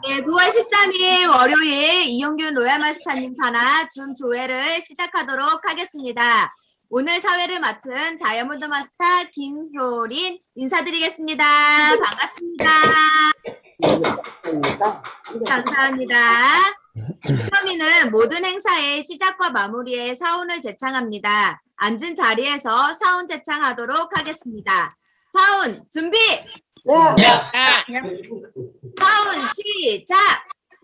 네, 9월 13일 월요일 이용균 로얄마스터님 산하 준조회를 시작하도록 하겠습니다. 오늘 사회를 맡은 다이아몬드 마스터 김효린 인사드리겠습니다. 반갑습니다. 감사합니다. 처음에는 모든 행사의 시작과 마무리에 사운을 제창합니다. 앉은 자리에서 사운 제창하도록 하겠습니다. 사운 준비! 사운 시작!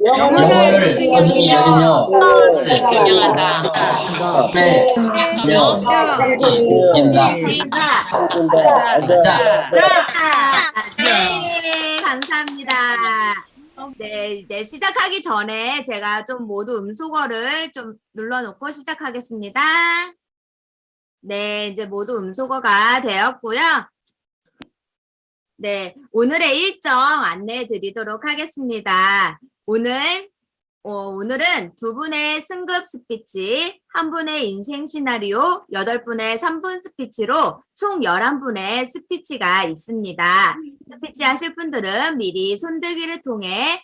영혼을 어둠이 여리며 를 경영한다. 네, 며 이긴다. 네, 감사합니다. 네, 이제 시작하기 전에 제가 좀 모두 음소거를 좀 눌러놓고 시작하겠습니다. 네, 이제 모두 음소거가 되었고요. 네, 오늘의 일정 안내해 드리도록 하겠습니다. 오늘은 두 분의 승급 스피치, 한 분의 인생 시나리오, 8분의 3분 스피치로 총 11분의 스피치가 있습니다. 스피치 하실 분들은 미리 손들기를 통해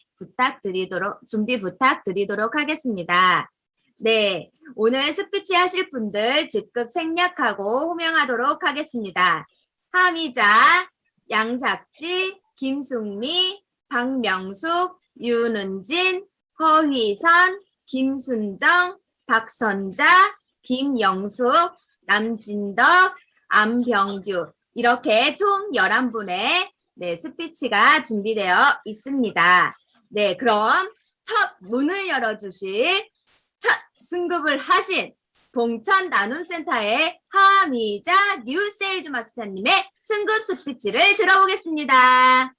준비 부탁드리도록 하겠습니다. 네, 오늘 스피치 하실 분들 즉급 생략하고 호명하도록 하겠습니다. 하미자, 양작지, 김숙미, 박명숙, 윤은진, 허휘선, 김순정, 박선자, 김영숙, 남진덕, 안병규 이렇게 총 11분의 스피치가 준비되어 있습니다. 네, 그럼 첫 문을 열어주실 첫 승급을 하신 봉천 나눔센터의 하미자 뉴세일즈 마스터님의 승급 스피치를 들어보겠습니다.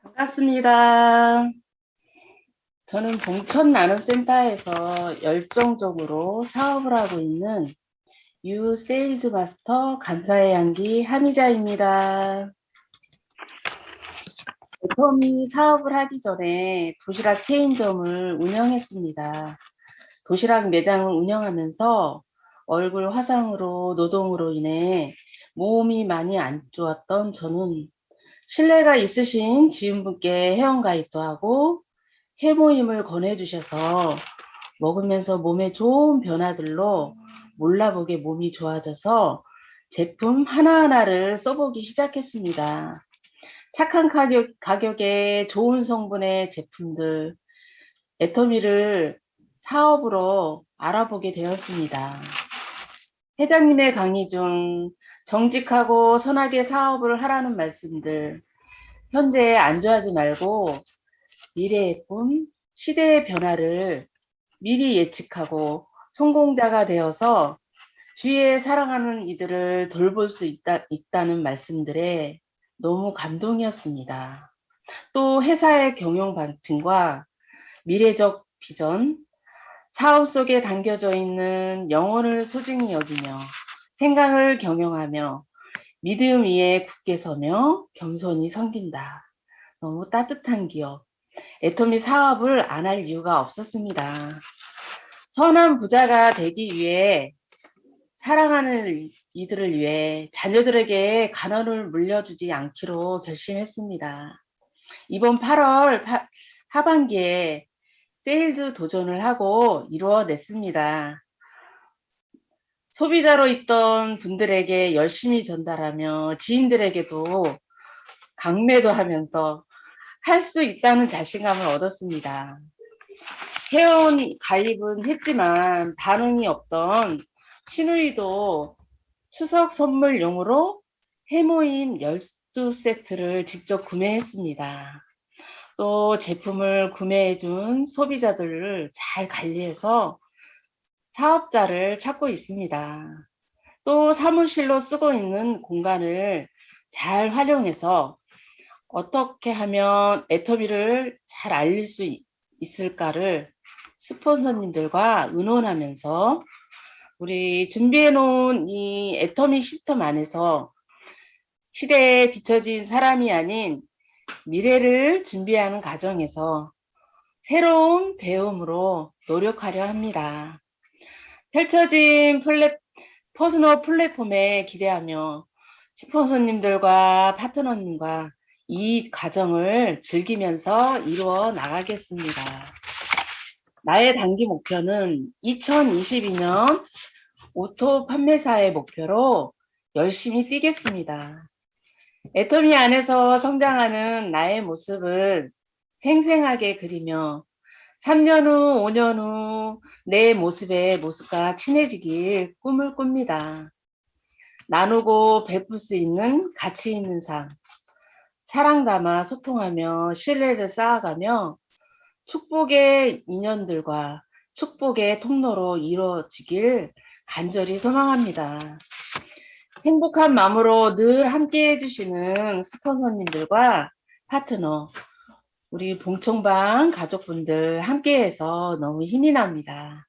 반갑습니다. 저는 봉천 나눔센터에서 열정적으로 사업을 하고 있는 유 세일즈 마스터 간사의 향기 하미자입니다. 처음이 사업을 하기 전에 도시락 체인점을 운영했습니다. 도시락 매장을 운영하면서 얼굴 화상으로 노동으로 인해 몸이 많이 안 좋았던 저는 신뢰가 있으신 지인분께 회원가입도 하고 해모임을 권해주셔서 먹으면서 몸에 좋은 변화들로 몰라보게 몸이 좋아져서 제품 하나하나를 써보기 시작했습니다. 착한 가격에 좋은 성분의 제품들, 애터미를 사업으로 알아보게 되었습니다. 회장님의 강의 중 정직하고 선하게 사업을 하라는 말씀들, 현재 안주하지 말고 미래의 꿈, 시대의 변화를 미리 예측하고 성공자가 되어서 주위에 사랑하는 이들을 돌볼 수 있다는 말씀들에 너무 감동이었습니다. 또 회사의 경영 방침과 미래적 비전, 사업 속에 담겨져 있는 영혼을 소중히 여기며 생각을 경영하며 믿음 위에 굳게 서며 겸손히 섬긴다. 너무 따뜻한 기업. 애터미 사업을 안 할 이유가 없었습니다. 선한 부자가 되기 위해 사랑하는 이들을 위해 자녀들에게 간언을 물려주지 않기로 결심했습니다. 이번 8월 하반기에 세일즈 도전을 하고 이루어냈습니다. 소비자로 있던 분들에게 열심히 전달하며 지인들에게도 강매도 하면서 할 수 있다는 자신감을 얻었습니다. 회원 가입은 했지만 반응이 없던 신우이도 추석 선물용으로 해모임 12세트를 직접 구매했습니다. 또 제품을 구매해준 소비자들을 잘 관리해서 사업자를 찾고 있습니다. 또 사무실로 쓰고 있는 공간을 잘 활용해서 어떻게 하면 애터미를 잘 알릴 수 있을까를 스폰서님들과 의논하면서 우리 준비해 놓은 이 애터미 시스템 안에서 시대에 뒤처진 사람이 아닌 미래를 준비하는 과정에서 새로운 배움으로 노력하려 합니다. 펼쳐진 퍼스널 플랫폼에 기대하며 스폰서님들과 파트너님과 이 과정을 즐기면서 이루어 나가겠습니다. 나의 단기 목표는 2022년 오토 판매사의 목표로 열심히 뛰겠습니다. 애터미 안에서 성장하는 나의 모습을 생생하게 그리며 3년 후, 5년 후 내 모습과 친해지길 꿈을 꿉니다. 나누고 베풀 수 있는 가치 있는 삶, 사랑 담아 소통하며 신뢰를 쌓아가며 축복의 인연들과 축복의 통로로 이루어지길 간절히 소망합니다. 행복한 마음으로 늘 함께 해주시는 스폰서님들과 파트너, 우리 봉청방 가족분들 함께해서 너무 힘이 납니다.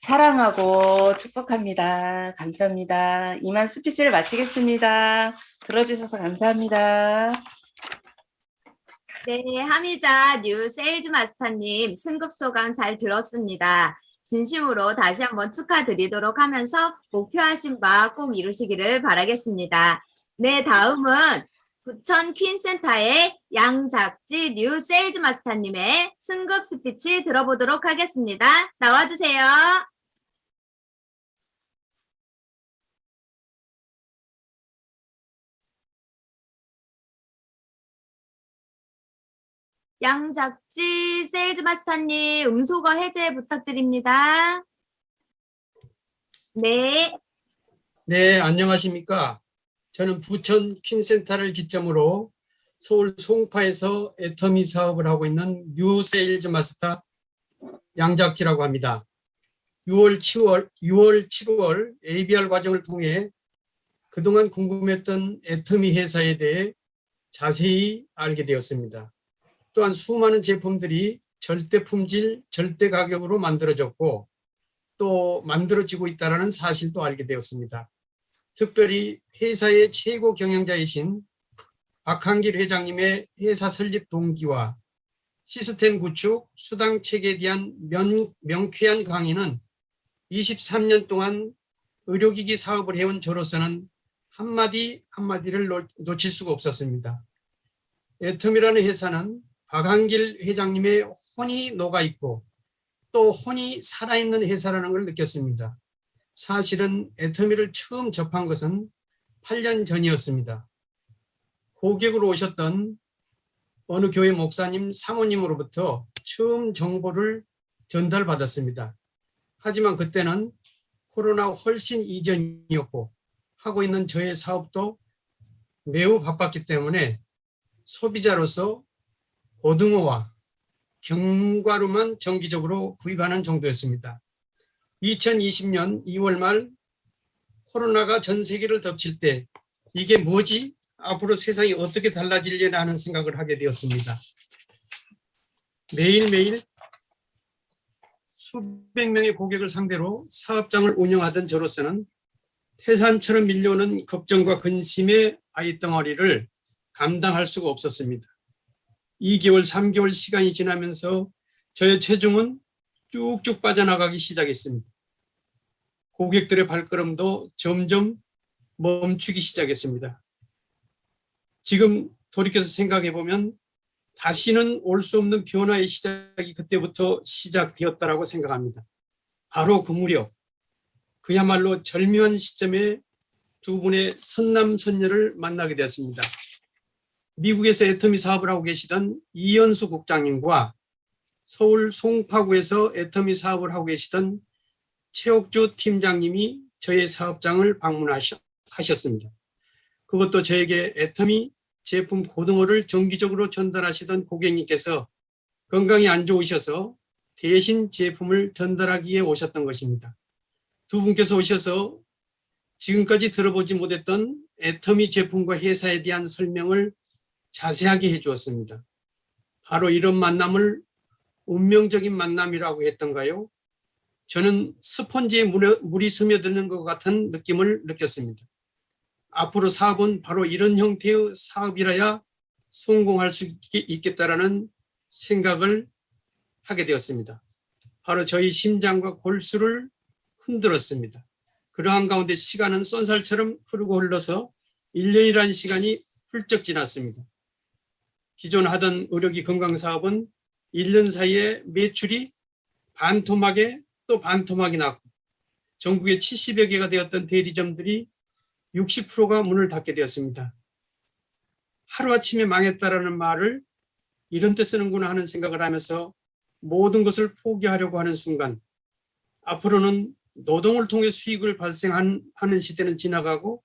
사랑하고 축복합니다. 감사합니다. 이만 스피치를 마치겠습니다. 들어주셔서 감사합니다. 네, 하미자 뉴 세일즈 마스터님 승급 소감 잘 들었습니다. 진심으로 다시 한번 축하드리도록 하면서 목표하신 바 꼭 이루시기를 바라겠습니다. 네, 다음은 부천 퀸센터의 양작지 뉴 세일즈 마스터님의 승급 스피치 들어보도록 하겠습니다. 나와주세요. 양작지 세일즈 마스터님 음소거 해제 부탁드립니다. 네. 네, 안녕하십니까. 저는 부천 퀸센터를 기점으로 서울 송파에서 애터미 사업을 하고 있는 뉴 세일즈 마스터 양작지라고 합니다. 6월, 7월 ABR 과정을 통해 그동안 궁금했던 애터미 회사에 대해 자세히 알게 되었습니다. 또한 수많은 제품들이 절대 품질, 절대 가격으로 만들어졌고 또 만들어지고 있다는 사실도 알게 되었습니다. 특별히 회사의 최고 경영자이신 박한길 회장님의 회사 설립 동기와 시스템 구축, 수당 체계에 대한 명쾌한 강의는 23년 동안 의료기기 사업을 해온 저로서는 한마디를 놓칠 수가 없었습니다. 애터미라는 회사는 박한길 회장님의 혼이 녹아있고 또 혼이 살아있는 회사라는 걸 느꼈습니다. 사실은 애터미를 처음 접한 것은 8년 전이었습니다. 고객으로 오셨던 어느 교회 목사님 사모님으로부터 처음 정보를 전달받았습니다. 하지만 그때는 코로나 훨씬 이전이었고 하고 있는 저의 사업도 매우 바빴기 때문에 소비자로서 고등어와 견과류만 정기적으로 구입하는 정도였습니다. 2020년 2월 말 코로나가 전 세계를 덮칠 때 이게 뭐지? 앞으로 세상이 어떻게 달라지려나 하는 생각을 하게 되었습니다. 매일매일 수백 명의 고객을 상대로 사업장을 운영하던 저로서는 태산처럼 밀려오는 걱정과 근심의 아이덩어리를 감당할 수가 없었습니다. 2개월, 3개월 시간이 지나면서 저의 체중은 쭉쭉 빠져나가기 시작했습니다. 고객들의 발걸음도 점점 멈추기 시작했습니다. 지금 돌이켜서 생각해 보면 다시는 올 수 없는 변화의 시작이 그때부터 시작되었다라고 생각합니다. 바로 그 무렵, 그야말로 절묘한 시점에 두 분의 선남선녀를 만나게 되었습니다. 미국에서 애터미 사업을 하고 계시던 이현수 국장님과 서울 송파구에서 애터미 사업을 하고 계시던 최옥주 팀장님이 저의 사업장을 방문하셨습니다. 그것도 저에게 애터미 제품 고등어를 정기적으로 전달하시던 고객님께서 건강이 안 좋으셔서 대신 제품을 전달하기 위해 오셨던 것입니다. 두 분께서 오셔서 지금까지 들어보지 못했던 애터미 제품과 회사에 대한 설명을 자세하게 해주었습니다. 바로 이런 만남을 운명적인 만남이라고 했던가요? 저는 스펀지에 물이 스며드는 것 같은 느낌을 느꼈습니다. 앞으로 사업은 바로 이런 형태의 사업이라야 성공할 수 있겠다라는 생각을 하게 되었습니다. 바로 저희 심장과 골수를 흔들었습니다. 그러한 가운데 시간은 쏜살처럼 흐르고 흘러서 1년이라는 시간이 훌쩍 지났습니다. 기존 하던 의료기 건강사업은 1년 사이에 매출이 반토막에 또 반토막이 났고 전국에 70여 개가 되었던 대리점들이 60%가 문을 닫게 되었습니다. 하루아침에 망했다라는 말을 이런 때 쓰는구나 하는 생각을 하면서 모든 것을 포기하려고 하는 순간 앞으로는 노동을 통해 수익을 발생하는 시대는 지나가고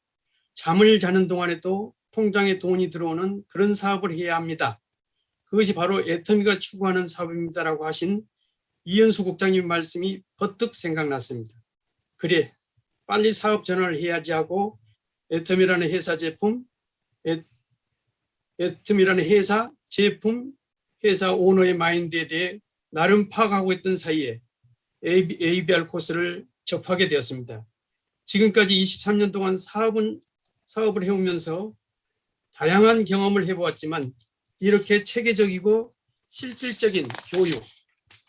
잠을 자는 동안에도 통장에 돈이 들어오는 그런 사업을 해야 합니다. 그것이 바로 애터미가 추구하는 사업입니다라고 하신 이현수 국장님 말씀이 버뜩 생각났습니다. 그래, 빨리 사업 전환을 해야지 하고 애터미라는 회사 제품, 애터미라는 회사 제품, 회사 오너의 마인드에 대해 나름 파악하고 있던 사이에 ABR 코스를 접하게 되었습니다. 지금까지 23년 동안 사업을 해오면서 다양한 경험을 해보았지만 이렇게 체계적이고 실질적인 교육,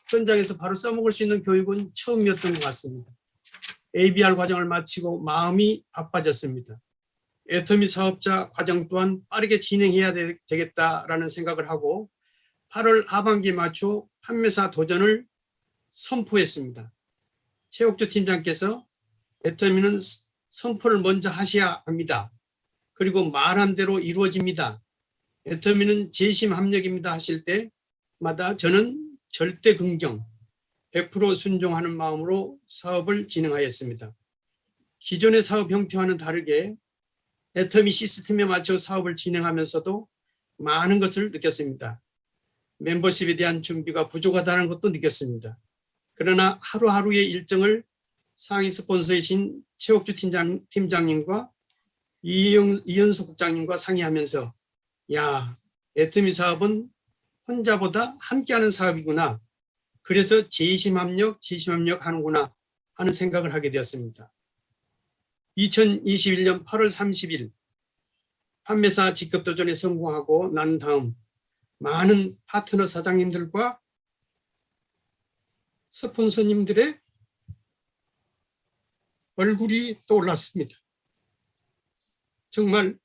현장에서 바로 써먹을 수 있는 교육은 처음이었던 것 같습니다. ABR 과정을 마치고 마음이 바빠졌습니다. 애터미 사업자 과정 또한 빠르게 진행해야 되겠다라는 생각을 하고 8월 하반기에 맞춰 판매사 도전을 선포했습니다. 최옥주 팀장께서 애터미는 선포를 먼저 하셔야 합니다. 그리고 말한 대로 이루어집니다. 애터미는 재심 합력입니다 하실 때마다 저는 절대 긍정, 100% 순종하는 마음으로 사업을 진행하였습니다. 기존의 사업 형태와는 다르게 애터미 시스템에 맞춰 사업을 진행하면서도 많은 것을 느꼈습니다. 멤버십에 대한 준비가 부족하다는 것도 느꼈습니다. 그러나 하루하루의 일정을 상위 스폰서이신 최옥주 팀장님과 이현수 국장님과 상의하면서 야, 애터미 사업은 혼자보다 함께하는 사업이구나. 그래서 재심합력 하는구나 하는 생각을 하게 되었습니다. 2021년 8월 30일 판매사 직급도전에 성공하고 난 다음 많은 파트너 사장님들과 스폰서님들의 얼굴이 떠올랐습니다. 정말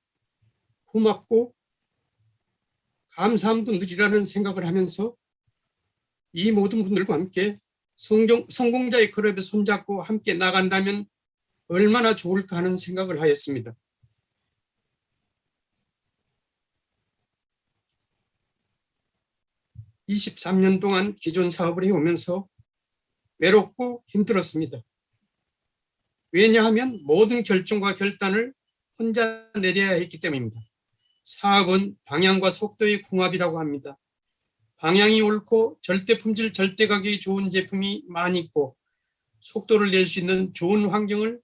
고맙고 감사함도 느리라는 생각을 하면서 이 모든 분들과 함께 성공자의 그룹에 손잡고 함께 나간다면 얼마나 좋을까 하는 생각을 하였습니다. (23년) 동안 기존 사업을 해오면서 외롭고 힘들었습니다. 왜냐하면 모든 결정과 결단을 혼자 내려야 했기 때문입니다. 사업은 방향과 속도의 궁합이라고 합니다. 방향이 옳고 절대 품질, 절대 가격이 좋은 제품이 많이 있고 속도를 낼 수 있는 좋은 환경을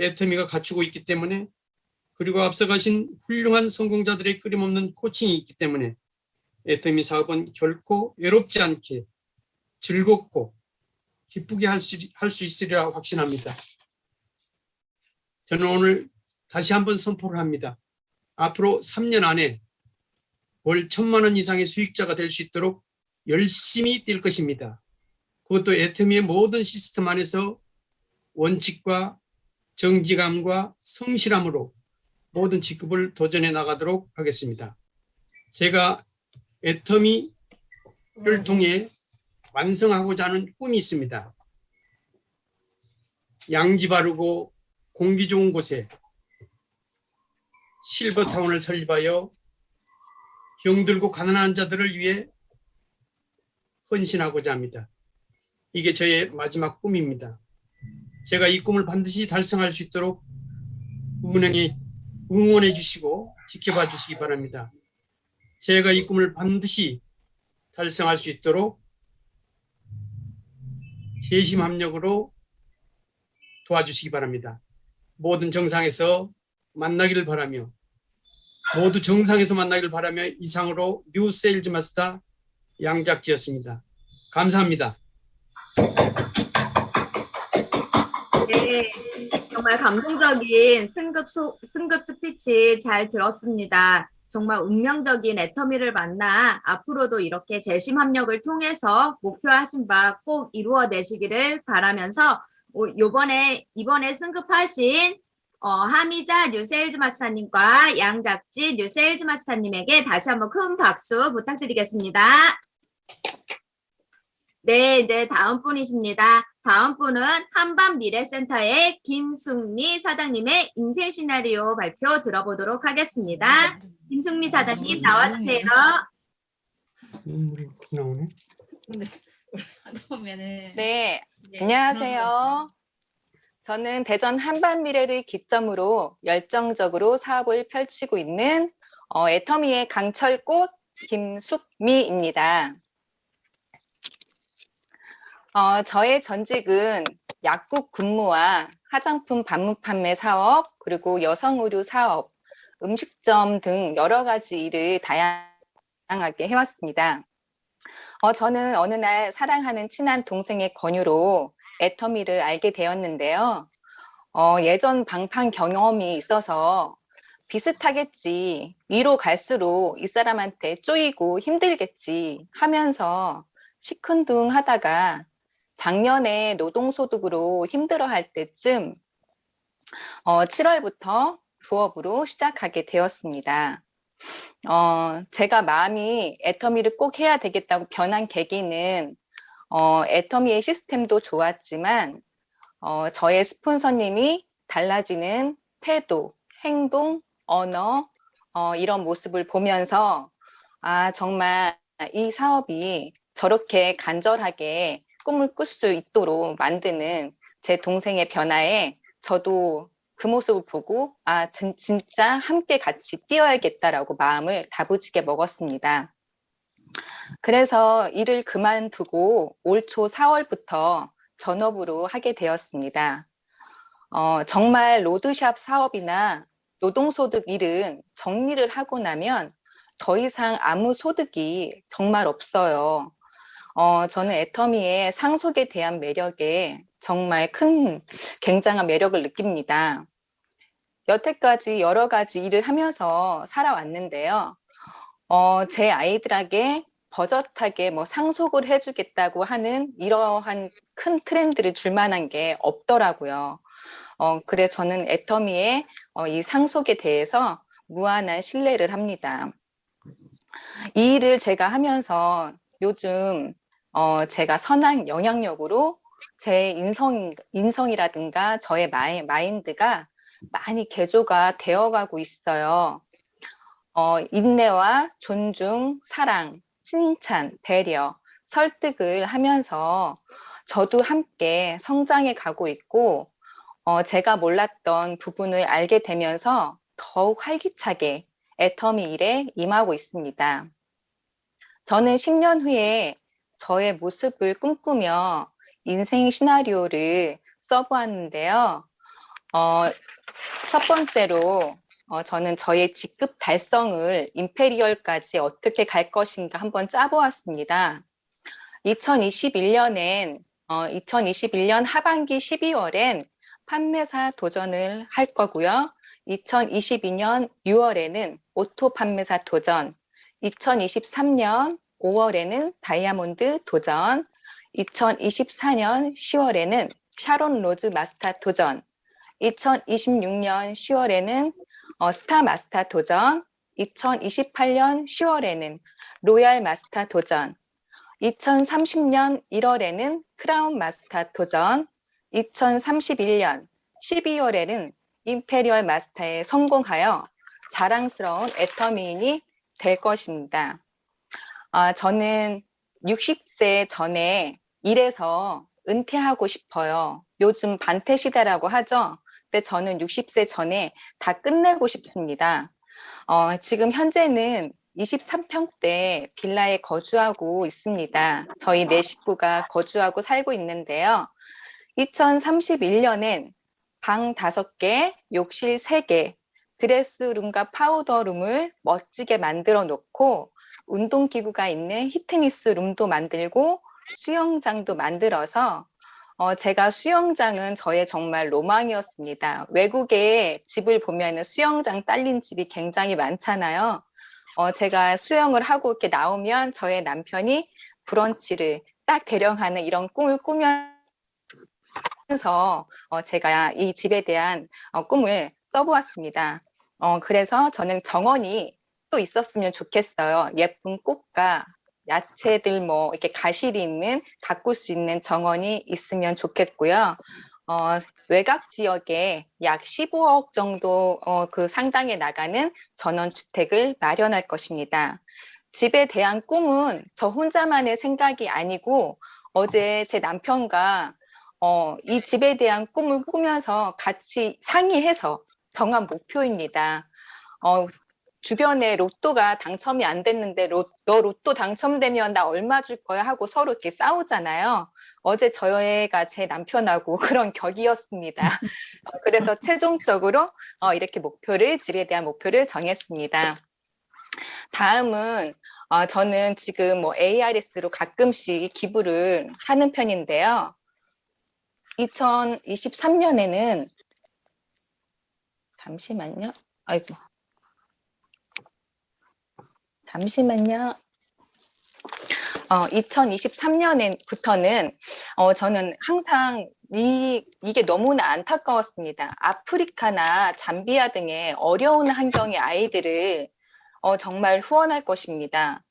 애터미가 갖추고 있기 때문에, 그리고 앞서가신 훌륭한 성공자들의 끊임없는 코칭이 있기 때문에 애터미 사업은 결코 외롭지 않게 즐겁고 기쁘게 할 수 있으리라 확신합니다. 저는 오늘 다시 한번 선포를 합니다. 앞으로 3년 안에 월 1,000만 원 이상의 수익자가 될 수 있도록 열심히 뛸 것입니다. 그것도 애터미의 모든 시스템 안에서 원칙과 정직함과 성실함으로 모든 직급을 도전해 나가도록 하겠습니다. 제가 애터미를 통해 완성하고자 하는 꿈이 있습니다. 양지 바르고 공기 좋은 곳에 실버타운을 설립하여 병들고 가난한 자들을 위해 헌신하고자 합니다. 이게 저의 마지막 꿈입니다. 제가 이 꿈을 반드시 달성할 수 있도록 응원해 주시고 지켜봐 주시기 바랍니다. 제가 이 꿈을 반드시 달성할 수 있도록 재심합력으로 도와주시기 바랍니다. 모든 정상에서 만나기를 바라며, 모두 정상에서 만나기를 바라며 이상으로 뉴 세일즈 마스터 양작지였습니다. 감사합니다. 네, 정말 감동적인 승급 스피치 잘 들었습니다. 정말 운명적인 애터미를 만나 앞으로도 이렇게 재심합력을 통해서 목표하신 바 꼭 이루어내시기를 바라면서 이번에 승급하신 하미자 뉴세일즈 마스터님과 양잡지 뉴세일즈 마스터님에게 다시 한번 큰 박수 부탁드리겠습니다. 네, 이제 다음 분이십니다. 다음 분은 한밤미래센터의 김숙미 사장님의 인생 시나리오 발표 들어보도록 하겠습니다. 김숙미 사장님 나와주세요. 눈물이 푹 나오네. 네, 안녕하세요. 저는 대전 한밤미래를 기점으로 열정적으로 사업을 펼치고 있는 애터미의 강철꽃 김숙미입니다. 저의 전직은 약국 근무와 화장품 반품 판매 사업, 그리고 여성 의류 사업, 음식점 등 여러 가지 일을 다양하게 해왔습니다. 저는 어느 날 사랑하는 친한 동생의 권유로 애터미를 알게 되었는데요. 예전 방판 경험이 있어서 비슷하겠지, 위로 갈수록 이 사람한테 쪼이고 힘들겠지 하면서 시큰둥하다가 작년에 노동소득으로 힘들어할 때쯤 7월부터 부업으로 시작하게 되었습니다. 제가 마음이 애터미를 꼭 해야 되겠다고 변한 계기는 애터미의 시스템도 좋았지만 저의 스폰서님이 달라지는 태도, 행동, 언어 이런 모습을 보면서 정말 이 사업이 저렇게 간절하게 꿈을 꿀 수 있도록 만드는 제 동생의 변화에 저도 그 모습을 보고 진짜 함께 같이 뛰어야겠다라고 마음을 다부지게 먹었습니다. 그래서 일을 그만두고 올 초 4월부터 전업으로 하게 되었습니다. 정말 로드샵 사업이나 노동소득 일은 정리를 하고 나면 더 이상 아무 소득이 정말 없어요. 저는 애터미의 상속에 대한 매력에 정말 굉장한 매력을 느낍니다. 여태까지 여러 가지 일을 하면서 살아왔는데요. 제 아이들에게 버젓하게 상속을 해주겠다고 하는 이러한 큰 트렌드를 줄 만한 게 없더라고요. 그래서 저는 애터미의 이 상속에 대해서 무한한 신뢰를 합니다. 이 일을 제가 하면서 요즘 제가 선한 영향력으로 제 인성이라든가 저의 마인드가 많이 개조가 되어가고 있어요. 인내와 존중, 사랑, 칭찬, 배려, 설득을 하면서 저도 함께 성장해 가고 있고 제가 몰랐던 부분을 알게 되면서 더욱 활기차게 애터미 일에 임하고 있습니다. 저는 10년 후에 저의 모습을 꿈꾸며 인생 시나리오를 써보았는데요. 첫 번째로 저는 저의 직급 달성을 임페리얼까지 어떻게 갈 것인가 한번 짜보았습니다. 2021년 하반기 12월엔 판매사 도전을 할 거고요. 2022년 6월에는 오토 판매사 도전, 2023년 5월에는 다이아몬드 도전, 2024년 10월에는 샤론 로즈 마스터 도전, 2026년 10월에는 스타 마스터 도전, 2028년 10월에는 로얄 마스터 도전, 2030년 1월에는 크라운 마스터 도전, 2031년 12월에는 임페리얼 마스터에 성공하여 자랑스러운 애터미인이 될 것입니다. 저는 60세 전에 일해서 은퇴하고 싶어요. 요즘 반퇴 시대라고 하죠. 근데 저는 60세 전에 다 끝내고 싶습니다. 지금 현재는 23평대 빌라에 거주하고 있습니다. 저희 4식구가 거주하고 살고 있는데요. 2031년엔 방 5개, 욕실 3개, 드레스룸과 파우더룸을 멋지게 만들어 놓고 운동기구가 있는 히트니스 룸도 만들고 수영장도 만들어서 제가 수영장은 저의 정말 로망이었습니다. 외국에 집을 보면 수영장 딸린 집이 굉장히 많잖아요. 제가 수영을 하고 이렇게 나오면 저의 남편이 브런치를 딱 대령하는 이런 꿈을 꾸며 제가 이 집에 대한 꿈을 써보았습니다. 그래서 저는 정원이 또 있었으면 좋겠어요. 예쁜 꽃과 야채들 뭐 이렇게 가실이 있는 가꿀 수 있는 정원이 있으면 좋겠고요. 외곽 지역에 약 15억 정도 그 상당에 나가는 전원주택을 마련할 것입니다. 집에 대한 꿈은 저 혼자만의 생각이 아니고 어제 제 남편과 이 집에 대한 꿈을 꾸면서 같이 상의해서 정한 목표입니다. 주변에 로또가 당첨이 안 됐는데 너 로또 당첨되면 나 얼마 줄 거야 하고 서로 이렇게 싸우잖아요. 어제 저희가 제 남편하고 그런 격이었습니다. 그래서 최종적으로 이렇게 집에 대한 목표를 정했습니다. 다음은 저는 지금 뭐 ARS로 가끔씩 기부를 하는 편인데요. 2023년에는 잠시만요. 아이고. 잠시만요. 2023년부터는 저는 항상 이게 너무나 안타까웠습니다. 아프리카나 잠비아 등의 어려운 환경의 아이들을 정말 후원할 것입니다.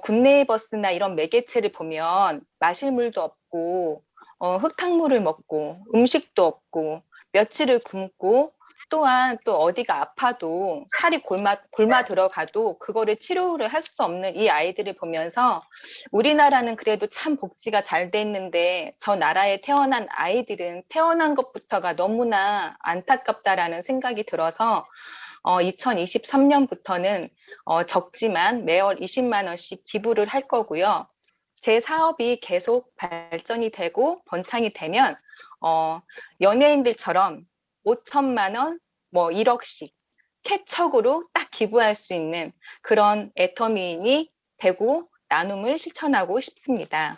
굿네이버스나 이런 매개체를 보면 마실 물도 없고 흙탕물을 먹고 음식도 없고 며칠을 굶고 또한 또 어디가 아파도 살이 골마 들어가도 그거를 치료를 할 수 없는 이 아이들을 보면서 우리나라는 그래도 참 복지가 잘 돼 있는데 저 나라에 태어난 아이들은 태어난 것부터가 너무나 안타깝다라는 생각이 들어서 2023년부터는 적지만 매월 20만 원씩 기부를 할 거고요. 제 사업이 계속 발전이 되고 번창이 되면 연예인들처럼 5천만 원, 뭐 1억씩 쾌척으로 딱 기부할 수 있는 그런 애터미인이 되고 나눔을 실천하고 싶습니다.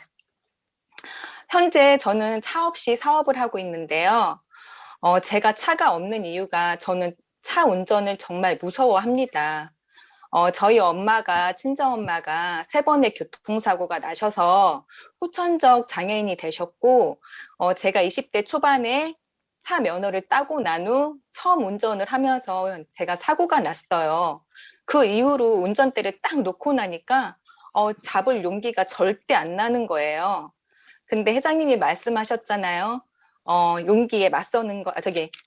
현재 저는 차 없이 사업을 하고 있는데요. 제가 차가 없는 이유가 저는 차 운전을 정말 무서워합니다. 저희 친정엄마가 3번의 교통사고가 나셔서 후천적 장애인이 되셨고, 제가 20대 초반에 차 면허를 따고 난 후 처음 운전을 하면서 제가 사고가 났어요. 그 이후로 운전대를 딱 놓고 나니까 잡을 용기가 절대 안 나는 거예요. 근데 회장님이 말씀하셨잖아요.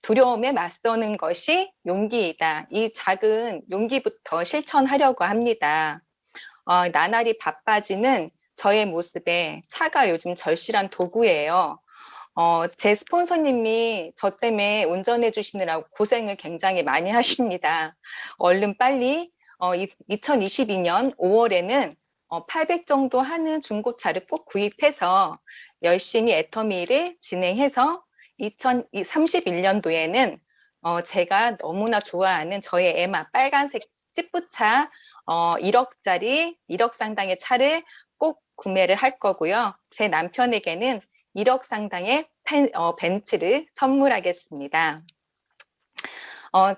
두려움에 맞서는 것이 용기이다. 이 작은 용기부터 실천하려고 합니다. 나날이 바빠지는 저의 모습에 차가 요즘 절실한 도구예요. 제 스폰서님이 저 때문에 운전해 주시느라고 고생을 굉장히 많이 하십니다. 얼른 빨리 2022년 5월에는 800 정도 하는 중고차를 꼭 구입해서 열심히 애터미를 진행해서 2031년도에는 제가 너무나 좋아하는 저의 에마 빨간색 찌뿌차 1억짜리 1억 상당의 차를 꼭 구매를 할 거고요. 제 남편에게는 1억 상당의 벤츠를 선물하겠습니다.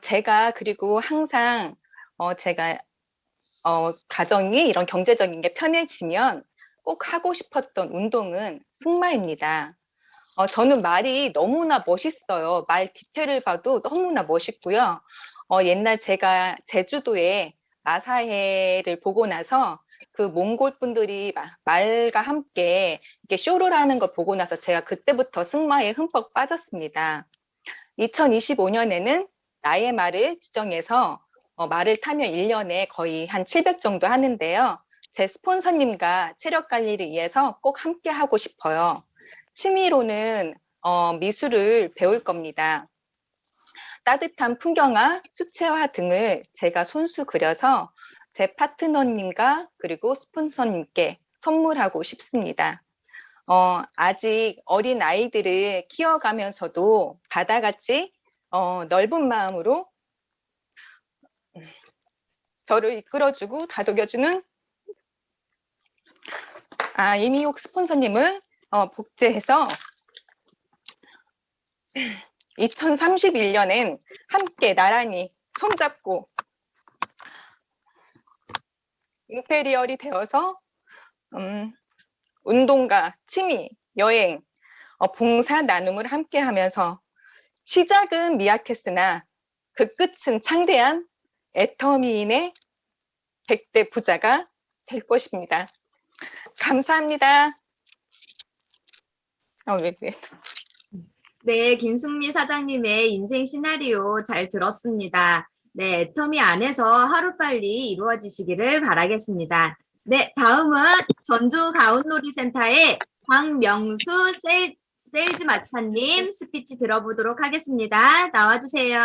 제가 그리고 항상 제가 가정이 이런 경제적인 게 편해지면 꼭 하고 싶었던 운동은 승마입니다. 저는 말이 너무나 멋있어요. 말 디테일을 봐도 너무나 멋있고요. 옛날 제가 제주도에 마사회를 보고 나서 그 몽골 분들이 말과 함께 이렇게 쇼를 하는 걸 보고 나서 제가 그때부터 승마에 흠뻑 빠졌습니다. 2025년에는 나의 말을 지정해서 말을 타면 1년에 거의 한 700 정도 하는데요. 제 스폰서님과 체력 관리를 위해서 꼭 함께 하고 싶어요. 취미로는 미술을 배울 겁니다. 따뜻한 풍경화, 수채화 등을 제가 손수 그려서 제 파트너님과 그리고 스폰서님께 선물하고 싶습니다. 아직 어린 아이들을 키워가면서도 바다같이 넓은 마음으로 저를 이끌어주고 다독여주는 이미옥 스폰서님을 복제해서 2031년엔 함께 나란히 손잡고 임페리얼이 되어서 운동과 취미, 여행 봉사 나눔을 함께 하면서 시작은 미약했으나 그 끝은 창대한 애터미인의 100대 부자가 될 것입니다. 감사합니다. 왜. 네, 김숙미 사장님의 인생 시나리오 잘 들었습니다. 네, 애터미 안에서 하루빨리 이루어지시기를 바라겠습니다. 네, 다음은 전주 가온놀이센터의 박명수 세일즈 마스터님 스피치 들어보도록 하겠습니다. 나와주세요.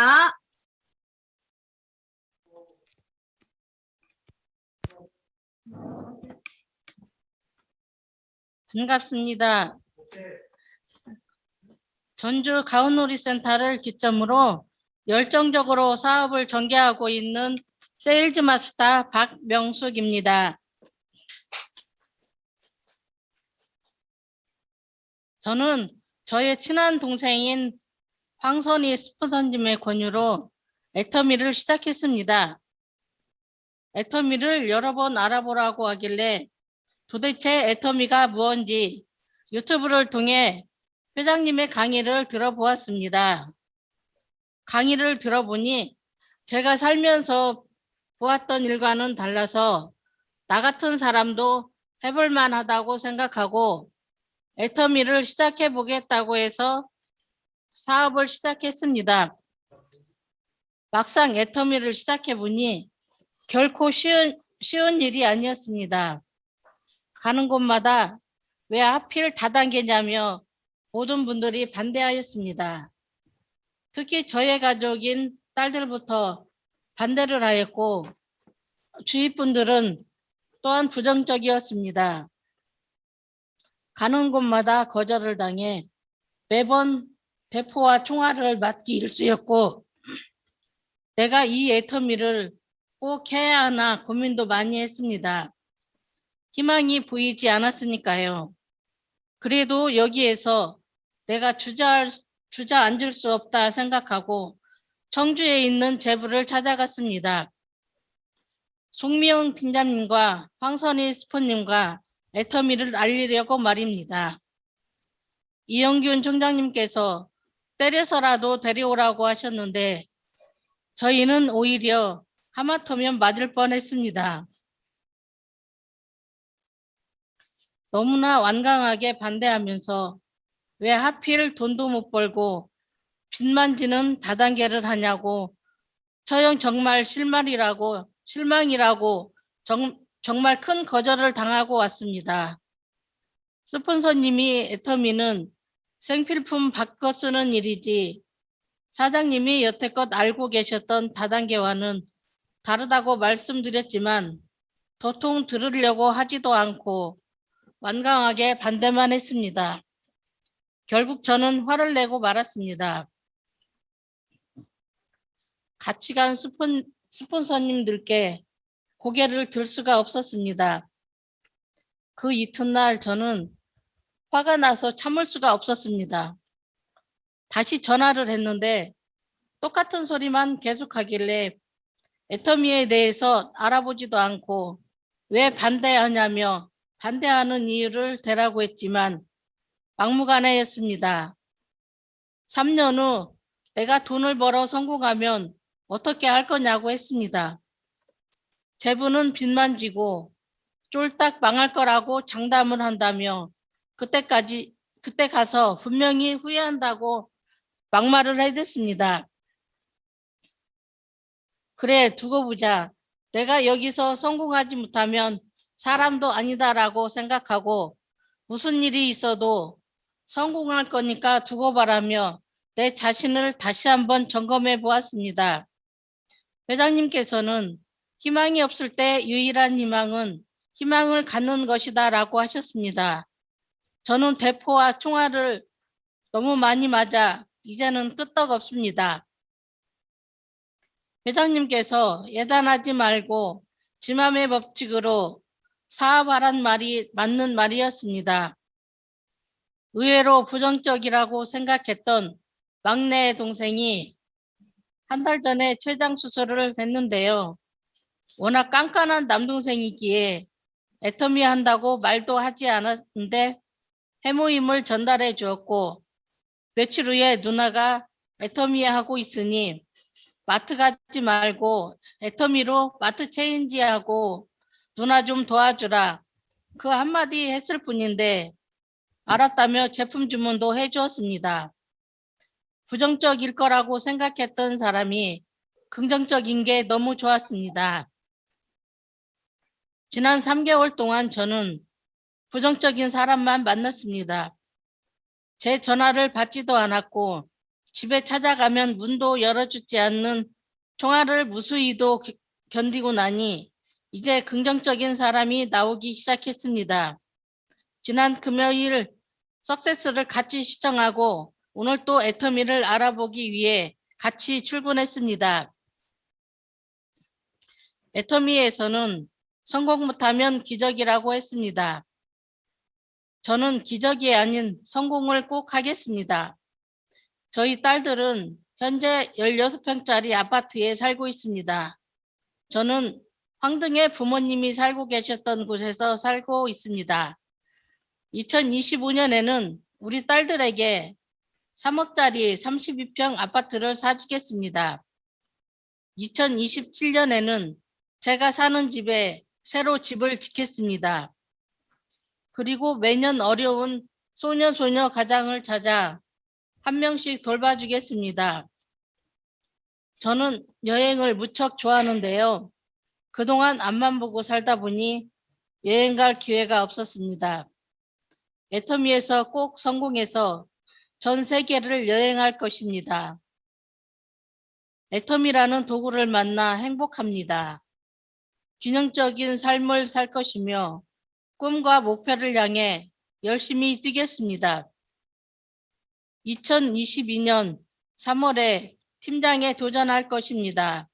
반갑습니다. 전주 가온놀이센터를 기점으로 열정적으로 사업을 전개하고 있는 세일즈 마스터 박명숙입니다. 저는 저의 친한 동생인 황선희 스폰서님의 권유로 애터미를 시작했습니다. 애터미를 여러 번 알아보라고 하길래 도대체 애터미가 무엇인지 유튜브를 통해 회장님의 강의를 들어보았습니다. 강의를 들어보니 제가 살면서 보았던 일과는 달라서 나 같은 사람도 해볼 만하다고 생각하고 애터미를 시작해 보겠다고 해서 사업을 시작했습니다. 막상 애터미를 시작해 보니 결코 쉬운 일이 아니었습니다. 가는 곳마다 왜 하필 다단계냐며 모든 분들이 반대하였습니다. 특히 저의 가족인 딸들부터 반대를 하였고 주위 분들은 또한 부정적이었습니다. 가는 곳마다 거절을 당해 매번 대포와 총알을 맞기 일쑤였고 내가 이 애터미를 꼭 해야 하나 고민도 많이 했습니다. 희망이 보이지 않았으니까요. 그래도 여기에서 내가 주저앉을 수 없다 생각하고 청주에 있는 제부를 찾아갔습니다. 송미영 팀장님과 황선희 스폰님과 애터미를 알리려고 말입니다. 이영균 총장님께서 때려서라도 데려오라고 하셨는데 저희는 오히려 하마터면 맞을 뻔했습니다. 너무나 완강하게 반대하면서 왜 하필 돈도 못 벌고 빚만 지는 다단계를 하냐고 저형 정말 실망이라고 정말 큰 거절을 당하고 왔습니다. 스폰서님이 애터미는 생필품 바꿔 쓰는 일이지 사장님이 여태껏 알고 계셨던 다단계와는 다르다고 말씀드렸지만 도통 들으려고 하지도 않고 완강하게 반대만 했습니다. 결국 저는 화를 내고 말았습니다. 같이 간 스폰서님들께 고개를 들 수가 없었습니다. 그 이튿날 저는 화가 나서 참을 수가 없었습니다. 다시 전화를 했는데 똑같은 소리만 계속하길래 애터미에 대해서 알아보지도 않고 왜 반대하냐며 반대하는 이유를 대라고 했지만 막무가내였습니다. 3년 후 내가 돈을 벌어 성공하면 어떻게 할 거냐고 했습니다. 제부는 빚만 지고 쫄딱 망할 거라고 장담을 한다며 그때 가서 분명히 후회한다고 막말을 해댔습니다. 그래 두고 보자. 내가 여기서 성공하지 못하면 사람도 아니다라고 생각하고 무슨 일이 있어도 성공할 거니까 두고 봐라며 내 자신을 다시 한번 점검해 보았습니다. 회장님께서는 희망이 없을 때 유일한 희망은 희망을 갖는 것이다 라고 하셨습니다. 저는 대포와 총알을 너무 많이 맞아 이제는 끄떡없습니다. 회장님께서 예단하지 말고 지맘의 법칙으로 사업하란 말이 맞는 말이었습니다. 의외로 부정적이라고 생각했던 막내 동생이 한 달 전에 췌장 수술을 했는데요. 워낙 깐깐한 남동생이기에 애터미 한다고 말도 하지 않았는데 해모임을 전달해 주었고 며칠 후에 누나가 애터미 하고 있으니 마트 가지 말고 애터미로 마트 체인지하고 누나 좀 도와주라. 그 한마디 했을 뿐인데 알았다며 제품 주문도 해주었습니다. 부정적일 거라고 생각했던 사람이 긍정적인 게 너무 좋았습니다. 지난 3개월 동안 저는 부정적인 사람만 만났습니다. 제 전화를 받지도 않았고 집에 찾아가면 문도 열어주지 않는 총알을 무수히도 견디고 나니 이제 긍정적인 사람이 나오기 시작했습니다. 지난 금요일 석세스를 같이 시청하고 오늘 또 애터미를 알아보기 위해 같이 출근했습니다. 애터미에서는 성공 못하면 기적이라고 했습니다. 저는 기적이 아닌 성공을 꼭 하겠습니다. 저희 딸들은 현재 16평짜리 아파트에 살고 있습니다. 저는 황등에 부모님이 살고 계셨던 곳에서 살고 있습니다. 2025년에는 우리 딸들에게 3억짜리 32평 아파트를 사주겠습니다. 2027년에는 제가 사는 집에 새로 집을 짓겠습니다. 그리고 매년 어려운 소녀 가장을 찾아 한 명씩 돌봐주겠습니다. 저는 여행을 무척 좋아하는데요. 그동안 앞만 보고 살다 보니 여행 갈 기회가 없었습니다. 애터미에서 꼭 성공해서 전 세계를 여행할 것입니다. 애터미라는 도구를 만나 행복합니다. 균형적인 삶을 살 것이며 꿈과 목표를 향해 열심히 뛰겠습니다. 2022년 3월에 팀장에 도전할 것입니다.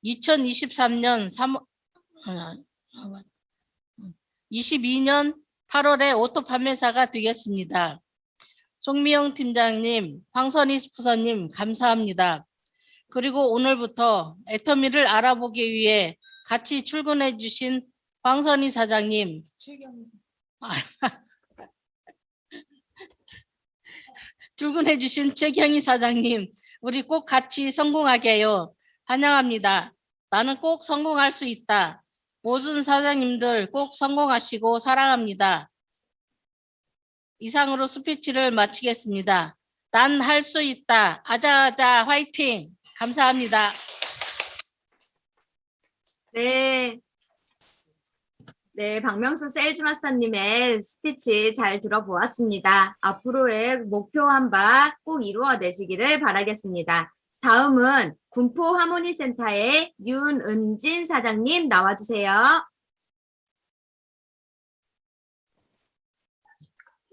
2023년 22년 8월에 오토 판매사가 되겠습니다. 송미영 팀장님, 황선희 스포서님 감사합니다. 그리고 오늘부터 애터미를 알아보기 위해 같이 출근해 주신 황선희 사장님, 출근해 주신 최경희 사장님, 우리 꼭 같이 성공하게 해요. 환영합니다. 나는 꼭 성공할 수 있다. 모든 사장님들 꼭 성공하시고 사랑합니다. 이상으로 스피치를 마치겠습니다. 난 할 수 있다. 아자아자 화이팅. 감사합니다. 네. 네, 박명수 세일즈 마스터님의 스피치 잘 들어보았습니다. 앞으로의 목표한 바 꼭 이루어내시기를 바라겠습니다. 다음은 군포 하모니센터의 윤은진 사장님 나와주세요.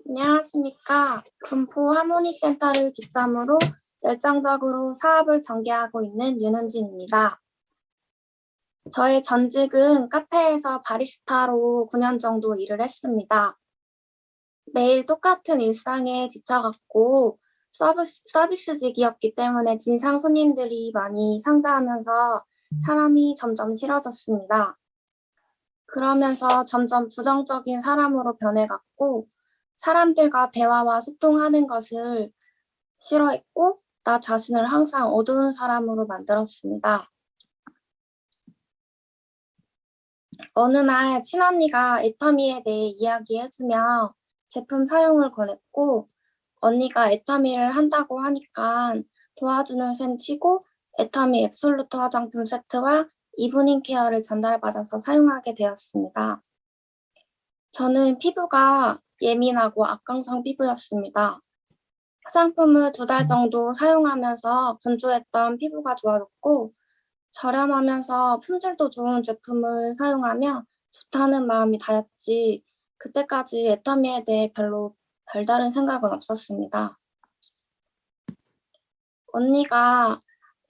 안녕하십니까. 군포 하모니센터를 기점으로 열정적으로 사업을 전개하고 있는 윤은진입니다. 저의 전직은 카페에서 바리스타로 9년 정도 일을 했습니다. 매일 똑같은 일상에 지쳐갔고 서비스직이었기 때문에 진상 손님들이 많이 상대하면서 사람이 점점 싫어졌습니다. 그러면서 점점 부정적인 사람으로 변해갔고 사람들과 대화와 소통하는 것을 싫어했고 나 자신을 항상 어두운 사람으로 만들었습니다. 어느 날 친언니가 애터미에 대해 이야기해주며 제품 사용을 권했고 언니가 애터미를 한다고 하니까 도와주는 셈 치고 애터미 앱솔루트 화장품 세트와 이브닝 케어를 전달받아서 사용하게 되었습니다. 저는 피부가 예민하고 악광성 피부였습니다. 화장품을 2달 정도 사용하면서 건조했던 피부가 좋아졌고 저렴하면서 품질도 좋은 제품을 사용하며 좋다는 마음이 다였지 그때까지 애터미에 대해 별로 별다른 생각은 없었습니다. 언니가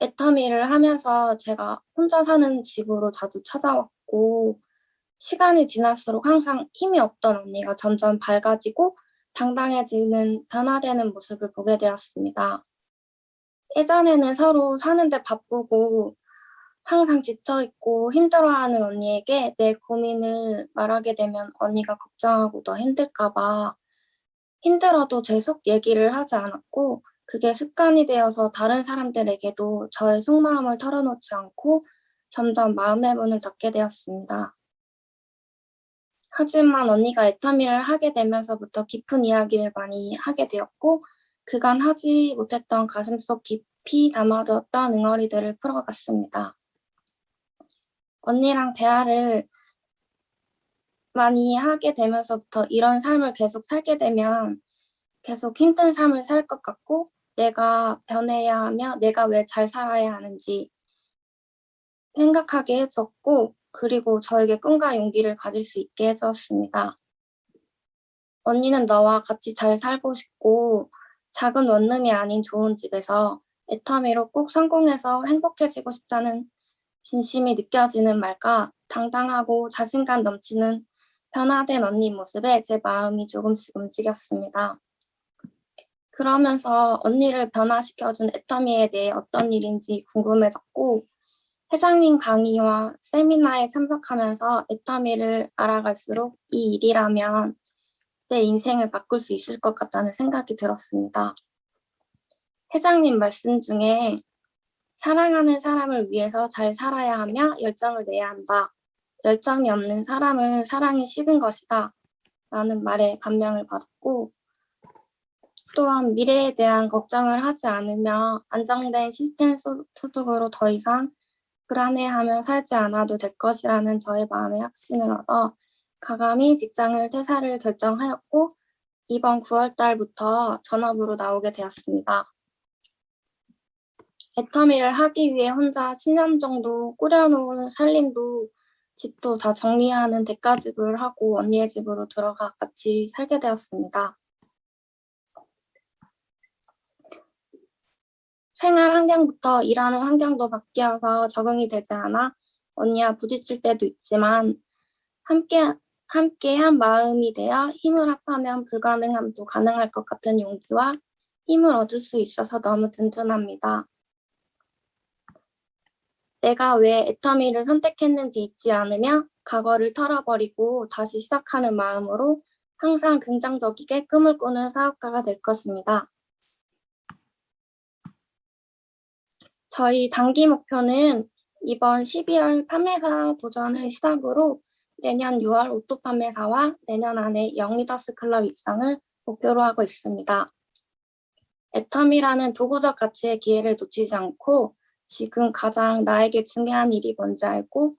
애터미를 하면서 제가 혼자 사는 집으로 자주 찾아왔고 시간이 지날수록 항상 힘이 없던 언니가 점점 밝아지고 당당해지는 변화되는 모습을 보게 되었습니다. 예전에는 서로 사는데 바쁘고 항상 지쳐있고 힘들어하는 언니에게 내 고민을 말하게 되면 언니가 걱정하고 더 힘들까 봐 힘들어도 제 속 얘기를 하지 않았고 그게 습관이 되어서 다른 사람들에게도 저의 속마음을 털어놓지 않고 점점 마음의 문을 닫게 되었습니다. 하지만 언니가 애터미를 하게 되면서부터 깊은 이야기를 많이 하게 되었고 그간 하지 못했던 가슴속 깊이 담아두었던 응어리들을 풀어갔습니다. 언니랑 대화를 많이 하게 되면서부터 이런 삶을 계속 살게 되면 계속 힘든 삶을 살 것 같고 내가 변해야 하며 내가 왜 잘 살아야 하는지 생각하게 해줬고 그리고 저에게 꿈과 용기를 가질 수 있게 해주었습니다. 언니는 너와 같이 잘 살고 싶고 작은 원룸이 아닌 좋은 집에서 애터미로 꼭 성공해서 행복해지고 싶다는 진심이 느껴지는 말과 당당하고 자신감 넘치는 변화된 언니 모습에 제 마음이 조금씩 움직였습니다. 그러면서 언니를 변화시켜준 애터미에 대해 어떤 일인지 궁금해졌고 회장님 강의와 세미나에 참석하면서 애터미를 알아갈수록 이 일이라면 내 인생을 바꿀 수 있을 것 같다는 생각이 들었습니다. 회장님 말씀 중에 사랑하는 사람을 위해서 잘 살아야 하며 열정을 내야 한다. 열정이 없는 사람은 사랑이 식은 것이다. 라는 말에 감명을 받았고 또한 미래에 대한 걱정을 하지 않으며 안정된 시스템 소득으로 더 이상 불안해하며 살지 않아도 될 것이라는 저의 마음의 확신을 얻어 과감히 직장을 퇴사를 결정하였고 이번 9월 달부터 전업으로 나오게 되었습니다. 애터미를 하기 위해 혼자 10년 정도 꾸려놓은 살림도 집도 다 정리하는 대가집을 하고 언니의 집으로 들어가 같이 살게 되었습니다. 생활 환경부터 일하는 환경도 바뀌어서 적응이 되지 않아 언니와 부딪힐 때도 있지만 함께 한 마음이 되어 힘을 합하면 불가능함도 가능할 것 같은 용기와 힘을 얻을 수 있어서 너무 든든합니다. 내가 왜 애터미를 선택했는지 잊지 않으며 과거를 털어버리고 다시 시작하는 마음으로 항상 긍정적이게 꿈을 꾸는 사업가가 될 것입니다. 저희 단기 목표는 이번 12월 판매사 도전을 시작으로 내년 6월 오토 판매사와 내년 안에 영리더스 클럽 입상을 목표로 하고 있습니다. 애터미라는 도구적 가치의 기회를 놓치지 않고 지금 가장 나에게 중요한 일이 뭔지 알고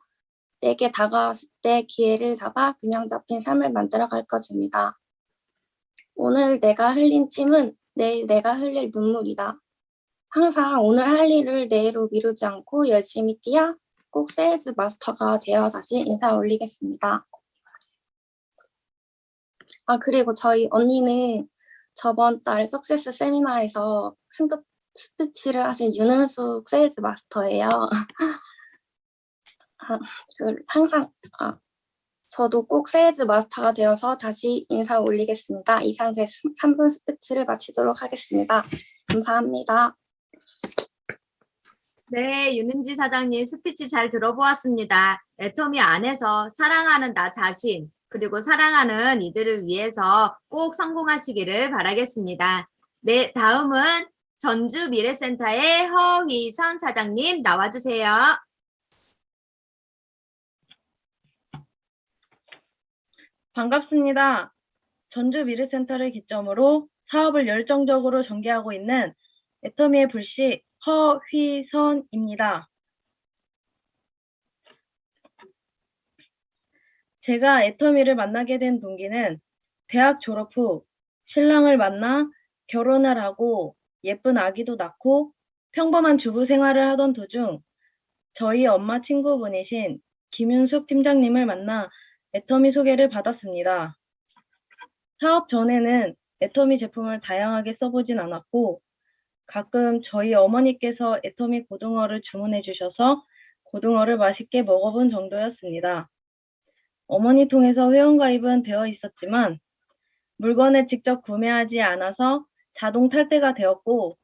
내게 다가왔을 때 기회를 잡아 균형 잡힌 삶을 만들어 갈 것입니다. 오늘 내가 흘린 침은 내일 내가 흘릴 눈물이다. 항상 오늘 할 일을 내일로 미루지 않고 열심히 뛰어 꼭 세일즈 마스터가 되어 다시 인사 올리겠습니다. 그리고 저희 언니는 저번 달 석세스 세미나에서 승급 스피치를 하신 윤은숙 세일즈 마스터예요. 저도 꼭 세일즈 마스터가 되어서 다시 인사 올리겠습니다. 이상 제 3분 스피치를 마치도록 하겠습니다. 감사합니다. 네, 윤은지 사장님 스피치 잘 들어보았습니다. 애터미 안에서 사랑하는 나 자신, 그리고 사랑하는 이들을 위해서 꼭 성공하시기를 바라겠습니다. 네, 다음은 전주 미래센터의 허휘선 사장님 나와주세요. 반갑습니다. 전주 미래센터를 기점으로 사업을 열정적으로 전개하고 있는 애터미의 불씨 허휘선입니다. 제가 애터미를 만나게 된 동기는 대학 졸업 후 신랑을 만나 결혼을 하고 예쁜 아기도 낳고 평범한 주부 생활을 하던 도중 저희 엄마 친구분이신 김윤숙 팀장님을 만나 애터미 소개를 받았습니다. 사업 전에는 애터미 제품을 다양하게 써보진 않았고 가끔 저희 어머니께서 애터미 고등어를 주문해 주셔서 고등어를 맛있게 먹어본 정도였습니다. 어머니 통해서 회원가입은 되어 있었지만 물건을 직접 구매하지 않아서 자동 탈퇴가 되었고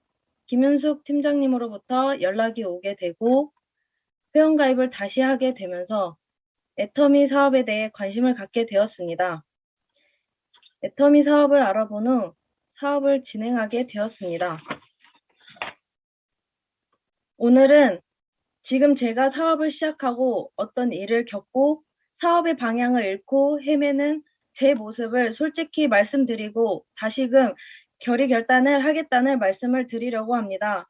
김윤숙 팀장님으로부터 연락이 오게 되고 회원가입을 다시 하게 되면서 애터미 사업에 대해 관심을 갖게 되었습니다. 애터미 사업을 알아본 후 사업을 진행하게 되었습니다. 오늘은 지금 제가 사업을 시작하고 어떤 일을 겪고 사업의 방향을 잃고 헤매는 제 모습을 솔직히 말씀드리고 다시금 결의결단을 하겠다는 말씀을 드리려고 합니다.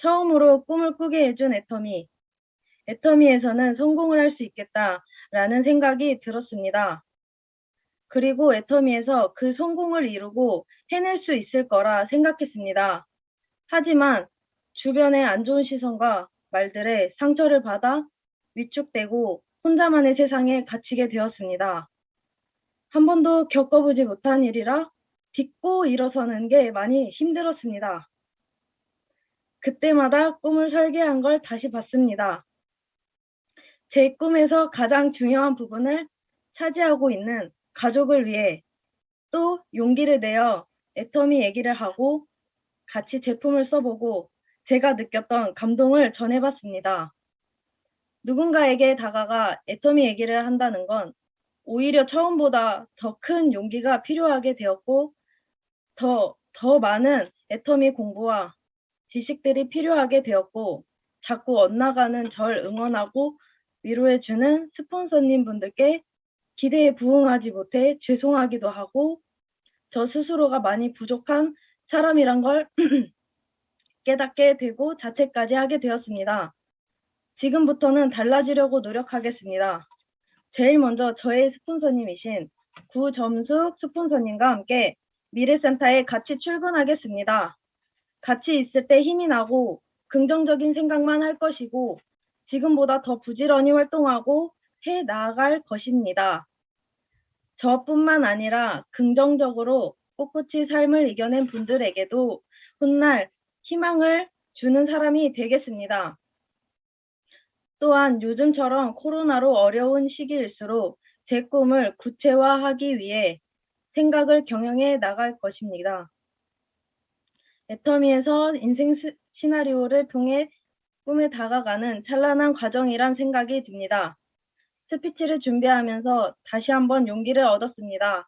처음으로 꿈을 꾸게 해준 애터미. 애터미에서는 성공을 할 수 있겠다라는 생각이 들었습니다. 그리고 애터미에서 그 성공을 이루고 해낼 수 있을 거라 생각했습니다. 하지만 주변의 안 좋은 시선과 말들에 상처를 받아 위축되고 혼자만의 세상에 갇히게 되었습니다. 한 번도 겪어보지 못한 일이라 딛고 일어서는 게 많이 힘들었습니다. 그때마다 꿈을 설계한 걸 다시 봤습니다. 제 꿈에서 가장 중요한 부분을 차지하고 있는 가족을 위해 또 용기를 내어 애터미 얘기를 하고 같이 제품을 써보고 제가 느꼈던 감동을 전해봤습니다. 누군가에게 다가가 애터미 얘기를 한다는 건 오히려 처음보다 더 큰 용기가 필요하게 되었고 더 많은 애터미 공부와 지식들이 필요하게 되었고 자꾸 엇나가는 절 응원하고 위로해주는 스폰서님 분들께 기대에 부응하지 못해 죄송하기도 하고 저 스스로가 많이 부족한 사람이란 걸 깨닫게 되고 자책까지 하게 되었습니다. 지금부터는 달라지려고 노력하겠습니다. 제일 먼저 저의 스폰서님이신 구점숙 스폰서님과 함께 미래센터에 같이 출근하겠습니다. 같이 있을 때 힘이 나고 긍정적인 생각만 할 것이고 지금보다 더 부지런히 활동하고 해 나아갈 것입니다. 저뿐만 아니라 긍정적으로 꿋꿋이 삶을 이겨낸 분들에게도 훗날 희망을 주는 사람이 되겠습니다. 또한 요즘처럼 코로나로 어려운 시기일수록 제 꿈을 구체화하기 위해 생각을 경영해 나갈 것입니다. 애터미에서 인생 시나리오를 통해 꿈에 다가가는 찬란한 과정이란 생각이 듭니다. 스피치를 준비하면서 다시 한번 용기를 얻었습니다.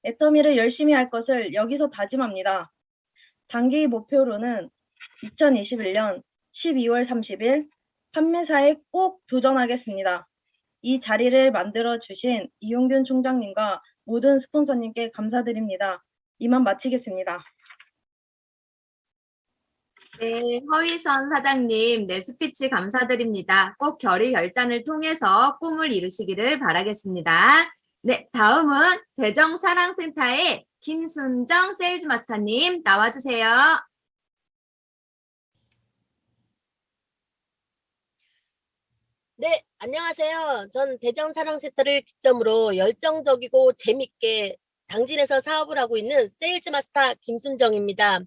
애터미를 열심히 할 것을 여기서 다짐합니다. 단기 목표로는 2021년 12월 30일 판매사에 꼭 도전하겠습니다. 이 자리를 만들어 주신 이용균 총장님과 모든 스폰서님께 감사드립니다. 이만 마치겠습니다. 네, 허위선 사장님, 네, 스피치 감사드립니다. 꼭 결의결단을 통해서 꿈을 이루시기를 바라겠습니다. 네, 다음은 대정사랑센터의 김순정 세일즈 마스터님 나와주세요. 네, 안녕하세요. 전 대전사랑센터를 기점으로 열정적이고 재밌게 당진에서 사업을 하고 있는 세일즈 마스터 김순정입니다.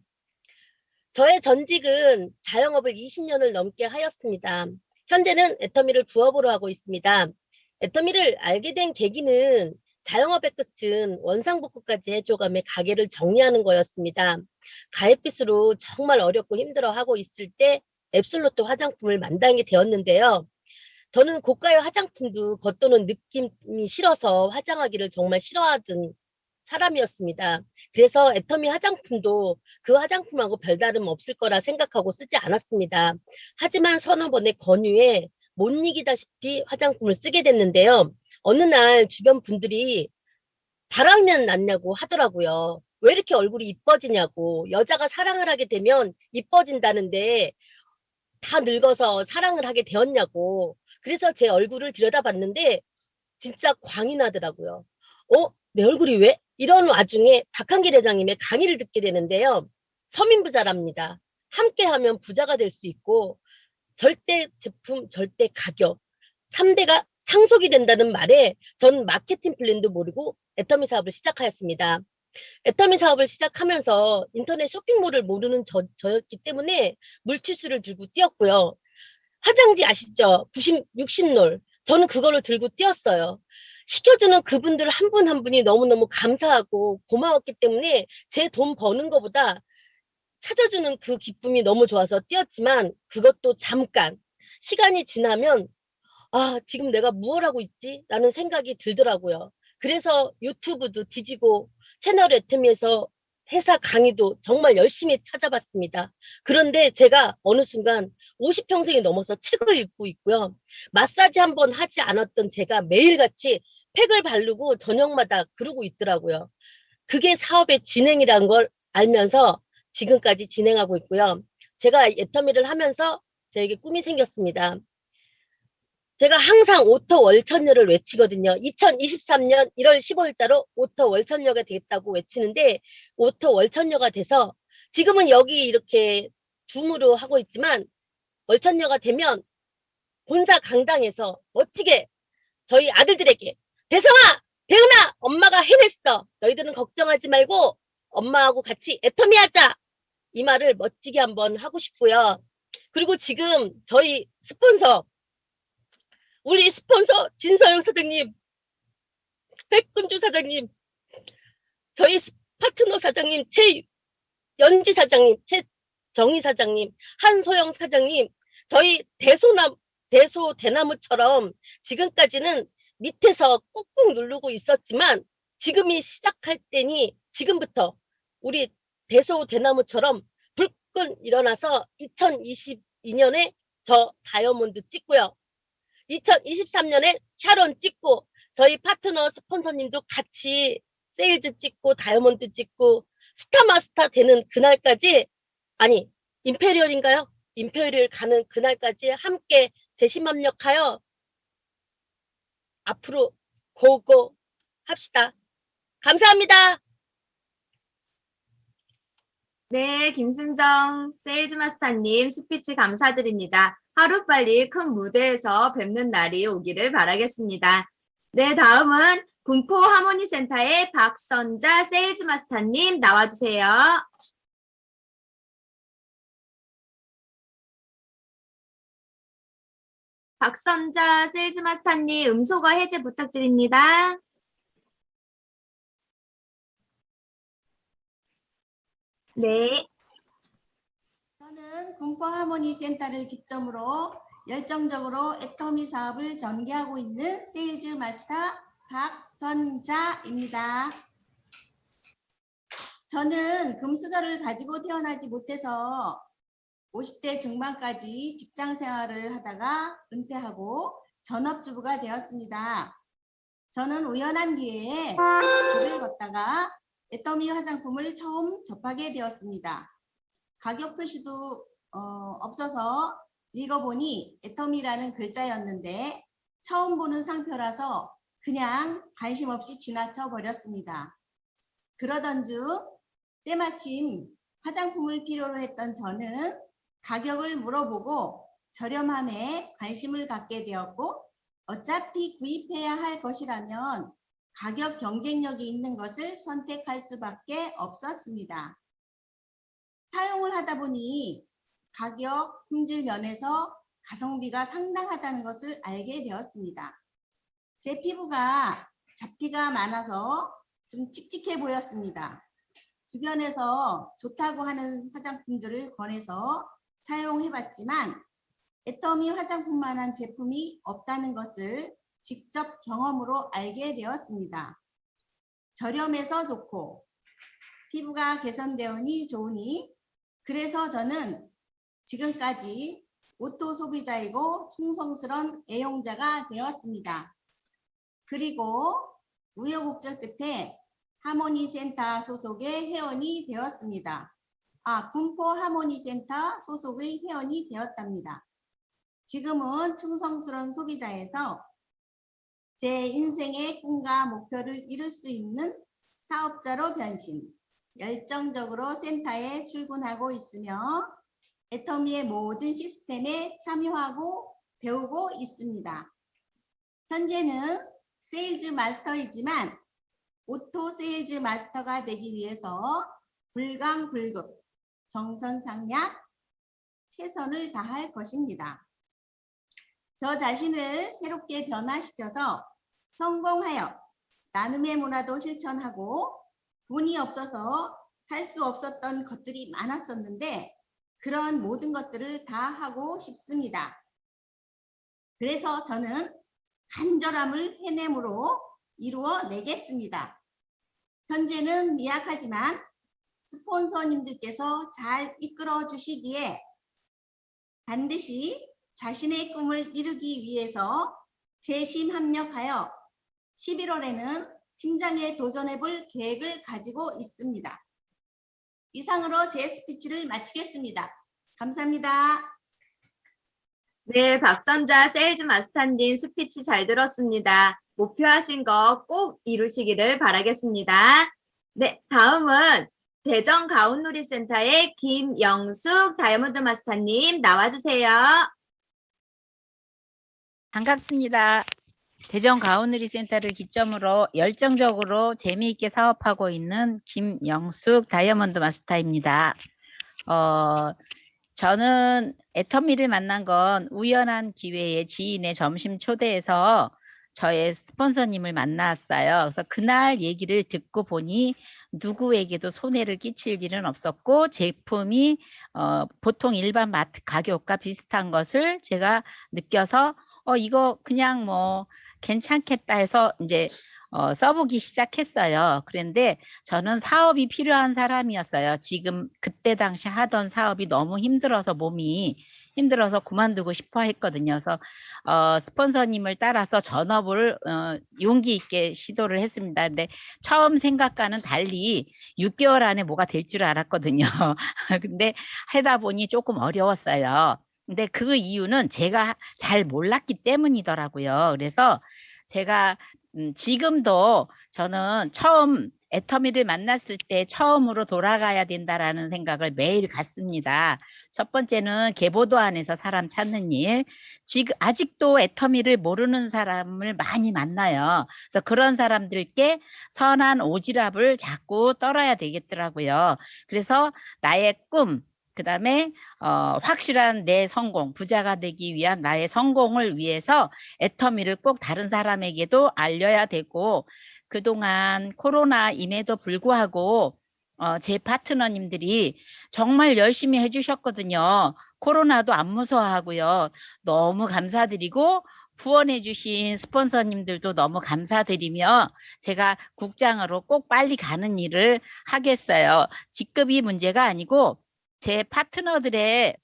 저의 전직은 자영업을 20년을 넘게 하였습니다. 현재는 애터미를 부업으로 하고 있습니다. 애터미를 알게 된 계기는 자영업의 끝은 원상복구까지 해줘가며 가게를 정리하는 거였습니다. 가입비수로 정말 어렵고 힘들어하고 있을 때 앱솔루트 화장품을 만나게 되었는데요. 저는 고가의 화장품도 겉도는 느낌이 싫어서 화장하기를 정말 싫어하던 사람이었습니다. 그래서 애터미 화장품도 그 화장품하고 별다름 없을 거라 생각하고 쓰지 않았습니다. 하지만 서너 번의 권유에 못 이기다시피 화장품을 쓰게 됐는데요. 어느 날 주변 분들이 바람면 났냐고 하더라고요. 왜 이렇게 얼굴이 이뻐지냐고. 여자가 사랑을 하게 되면 이뻐진다는데 다 늙어서 사랑을 하게 되었냐고. 그래서 제 얼굴을 들여다봤는데 진짜 광이 나더라고요. 내 얼굴이 왜? 이런 와중에 박한길 회장님의 강의를 듣게 되는데요. 서민부자랍니다. 함께하면 부자가 될 수 있고 절대 제품, 절대 가격 3대가 상속이 된다는 말에 전 마케팅 플랜도 모르고 애터미 사업을 시작하였습니다. 애터미 사업을 시작하면서 인터넷 쇼핑몰을 모르는 저였기 때문에 물티슈를 들고 뛰었고요. 화장지 아시죠? 60롤. 저는 그거를 들고 뛰었어요. 시켜주는 그분들 한 분 한 분이 너무너무 감사하고 고마웠기 때문에 제 돈 버는 것보다 찾아주는 그 기쁨이 너무 좋아서 뛰었지만 그것도 잠깐. 시간이 지나면 아, 지금 내가 무엇 하고 있지? 라는 생각이 들더라고요. 그래서 유튜브도 뒤지고 채널 애터미에서 회사 강의도 정말 열심히 찾아봤습니다. 그런데 제가 어느 순간 50평생이 넘어서 책을 읽고 있고요. 마사지 한번 하지 않았던 제가 매일같이 팩을 바르고 저녁마다 그러고 있더라고요. 그게 사업의 진행이라는 걸 알면서 지금까지 진행하고 있고요. 제가 애터미를 하면서 저에게 꿈이 생겼습니다. 제가 항상 오토 월천녀를 외치거든요. 2023년 1월 15일자로 오토 월천녀가 되겠다고 외치는데 오토 월천녀가 돼서 지금은 여기 이렇게 줌으로 하고 있지만 월천녀가 되면 본사 강당에서 멋지게 저희 아들들에게 대성아! 대은아! 엄마가 해냈어! 너희들은 걱정하지 말고 엄마하고 같이 애터미 하자! 이 말을 멋지게 한번 하고 싶고요. 그리고 지금 저희 스폰서 우리 스폰서 진서영 사장님, 백금주 사장님, 저희 파트너 사장님, 최연지 사장님, 최정희 사장님, 한소영 사장님, 저희 대나무처럼 지금까지는 밑에서 꾹꾹 누르고 있었지만 지금이 시작할 때니 지금부터 우리 대나무처럼 불끈 일어나서 2022년에 저 다이아몬드 찍고요. 2023년에 샤론 찍고 저희 파트너 스폰서님도 같이 세일즈 찍고 다이아몬드 찍고 스타마스터 되는 그날까지 아니 임페리얼인가요? 임페리얼 가는 그날까지 함께 제심합력하여 앞으로 고고 합시다. 감사합니다. 네, 김순정 세일즈 마스터님 스피치 감사드립니다. 하루빨리 큰 무대에서 뵙는 날이 오기를 바라겠습니다. 네, 다음은 군포 하모니 센터의 박선자 세일즈 마스터님 나와주세요. 박선자 세일즈 마스터님 음소거 해제 부탁드립니다. 네. 저는 군포 하모니 센터를 기점으로 열정적으로 애터미 사업을 전개하고 있는 세일즈 마스터 박선자입니다. 저는 금수저를 가지고 태어나지 못해서 50대 중반까지 직장 생활을 하다가 은퇴하고 전업주부가 되었습니다. 저는 우연한 기회에 길을 걷다가 애터미 화장품을 처음 접하게 되었습니다. 가격 표시도 없어서 읽어보니 애터미라는 글자였는데 처음 보는 상표라서 그냥 관심 없이 지나쳐 버렸습니다. 그러던 중 때마침 화장품을 필요로 했던 저는 가격을 물어보고 저렴함에 관심을 갖게 되었고 어차피 구입해야 할 것이라면 가격 경쟁력이 있는 것을 선택할 수밖에 없었습니다. 사용을 하다 보니 가격, 품질 면에서 가성비가 상당하다는 것을 알게 되었습니다. 제 피부가 잡티가 많아서 좀 칙칙해 보였습니다. 주변에서 좋다고 하는 화장품들을 권해서 사용해봤지만 애터미 화장품만한 제품이 없다는 것을 직접 경험으로 알게 되었습니다. 저렴해서 좋고 피부가 개선되으니 좋으니 그래서 저는 지금까지 오토 소비자이고 충성스러운 애용자가 되었습니다. 그리고 우여곡절 끝에 하모니 센터 소속의 회원이 되었습니다. 군포 하모니 센터 소속의 회원이 되었답니다. 지금은 충성스러운 소비자에서 제 인생의 꿈과 목표를 이룰 수 있는 사업자로 변신, 열정적으로 센터에 출근하고 있으며 애터미의 모든 시스템에 참여하고 배우고 있습니다. 현재는 세일즈 마스터이지만 오토 세일즈 마스터가 되기 위해서 불강불급, 정선상략, 최선을 다할 것입니다. 저 자신을 새롭게 변화시켜서 성공하여 나눔의 문화도 실천하고 돈이 없어서 할 수 없었던 것들이 많았었는데 그런 모든 것들을 다 하고 싶습니다. 그래서 저는 간절함을 해냄으로 이루어내겠습니다. 현재는 미약하지만 스폰서님들께서 잘 이끌어 주시기에 반드시 자신의 꿈을 이루기 위해서 재심합력하여 11월에는 팀장에 도전해볼 계획을 가지고 있습니다. 이상으로 제 스피치를 마치겠습니다. 감사합니다. 네, 박선자 세일즈 마스터님 스피치 잘 들었습니다. 목표하신 거 꼭 이루시기를 바라겠습니다. 네, 다음은 대전 가온놀이센터의 김영숙 다이아몬드 마스터님 나와주세요. 반갑습니다. 대전 가온누리센터를 기점으로 열정적으로 재미있게 사업하고 있는 김영숙 다이아몬드 마스터입니다. 저는 애터미를 만난 건 우연한 기회에 지인의 점심 초대해서 저의 스폰서님을 만났어요. 그래서 그날 얘기를 듣고 보니 누구에게도 손해를 끼칠 일은 없었고 제품이 보통 일반 마트 가격과 비슷한 것을 제가 느껴서 이거 그냥 뭐 괜찮겠다 해서 이제 써보기 시작했어요. 그런데 저는 사업이 필요한 사람이었어요. 지금 그때 당시 하던 사업이 너무 힘들어서 몸이 힘들어서 그만두고 싶어 했거든요. 그래서 스폰서님을 따라서 전업을 용기 있게 시도를 했습니다. 근데 처음 생각과는 달리 6개월 안에 뭐가 될 줄 알았거든요. 근데 하다 보니 조금 어려웠어요. 근데 그 이유는 제가 잘 몰랐기 때문이더라고요. 그래서 제가 지금도 저는 처음 애터미를 만났을 때 처음으로 돌아가야 된다라는 생각을 매일 갖습니다. 첫 번째는 계보도 안에서 사람 찾는 일. 지금 아직도 애터미를 모르는 사람을 많이 만나요. 그래서 그런 사람들께 선한 오지랖을 자꾸 떨어야 되겠더라고요. 그래서 나의 꿈, 그다음에 확실한 내 성공, 부자가 되기 위한 나의 성공을 위해서 애터미를 꼭 다른 사람에게도 알려야 되고, 그동안 코로나임에도 불구하고 제 파트너님들이 정말 열심히 해주셨거든요. 코로나도 안 무서워하고요. 너무 감사드리고 후원해 주신 스폰서님들도 너무 감사드리며 제가 국장으로 꼭 빨리 가는 일을 하겠어요. 직급이 문제가 아니고 제 파트너들의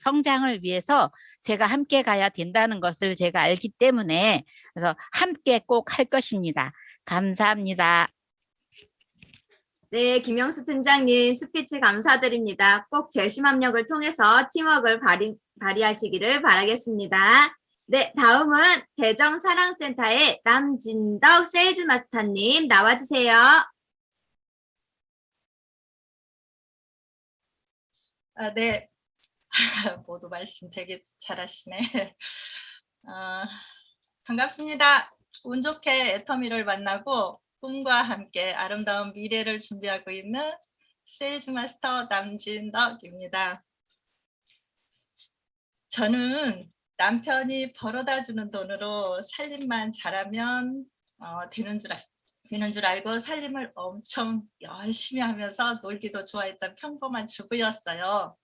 성장을 위해서 제가 함께 가야 된다는 것을 제가 알기 때문에 그래서 함께 꼭 할 것입니다. 감사합니다. 네, 김영수 팀장님 스피치 감사드립니다. 꼭 재심합력을 통해서 팀워크를 발휘하시기를 바라겠습니다. 네, 다음은 대정사랑센터의 남진덕 세일즈 마스터님 나와주세요. 네, 모두 말씀 되게 잘하시네. 반갑습니다. 운 좋게 애터미를 만나고 꿈과 함께 아름다운 미래를 준비하고 있는 세일즈 마스터 남진덕입니다. 저는 남편이 벌어다 주는 돈으로 살림만 잘하면 되는 줄 알고 살림을 엄청 열심히 하면서 놀기도 좋아했던 평범한 주부였어요.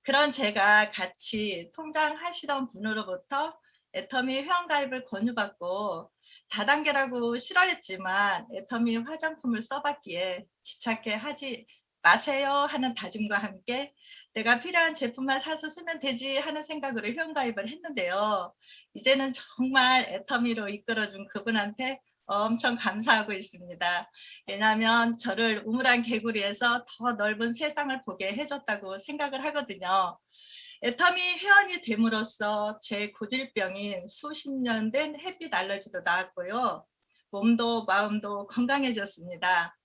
그런 제가 같이 통장하시던 분으로부터 애터미 회원가입을 권유받고 다단계라고 싫어했지만 애터미 화장품을 써봤기에 귀찮게 하지 마세요 하는 다짐과 함께 내가 필요한 제품만 사서 쓰면 되지 하는 생각으로 회원가입을 했는데요. 이제는 정말 애터미로 이끌어준 그분한테 엄청 감사하고 있습니다. 왜냐하면 저를 우물한 개구리에서 더 넓은 세상을 보게 해줬다고 생각을 하거든요. 애터미 회원이 됨으로써 제 고질병인 수십 년 된 햇빛 알러지도 나았고요. 몸도 마음도 건강해졌습니다.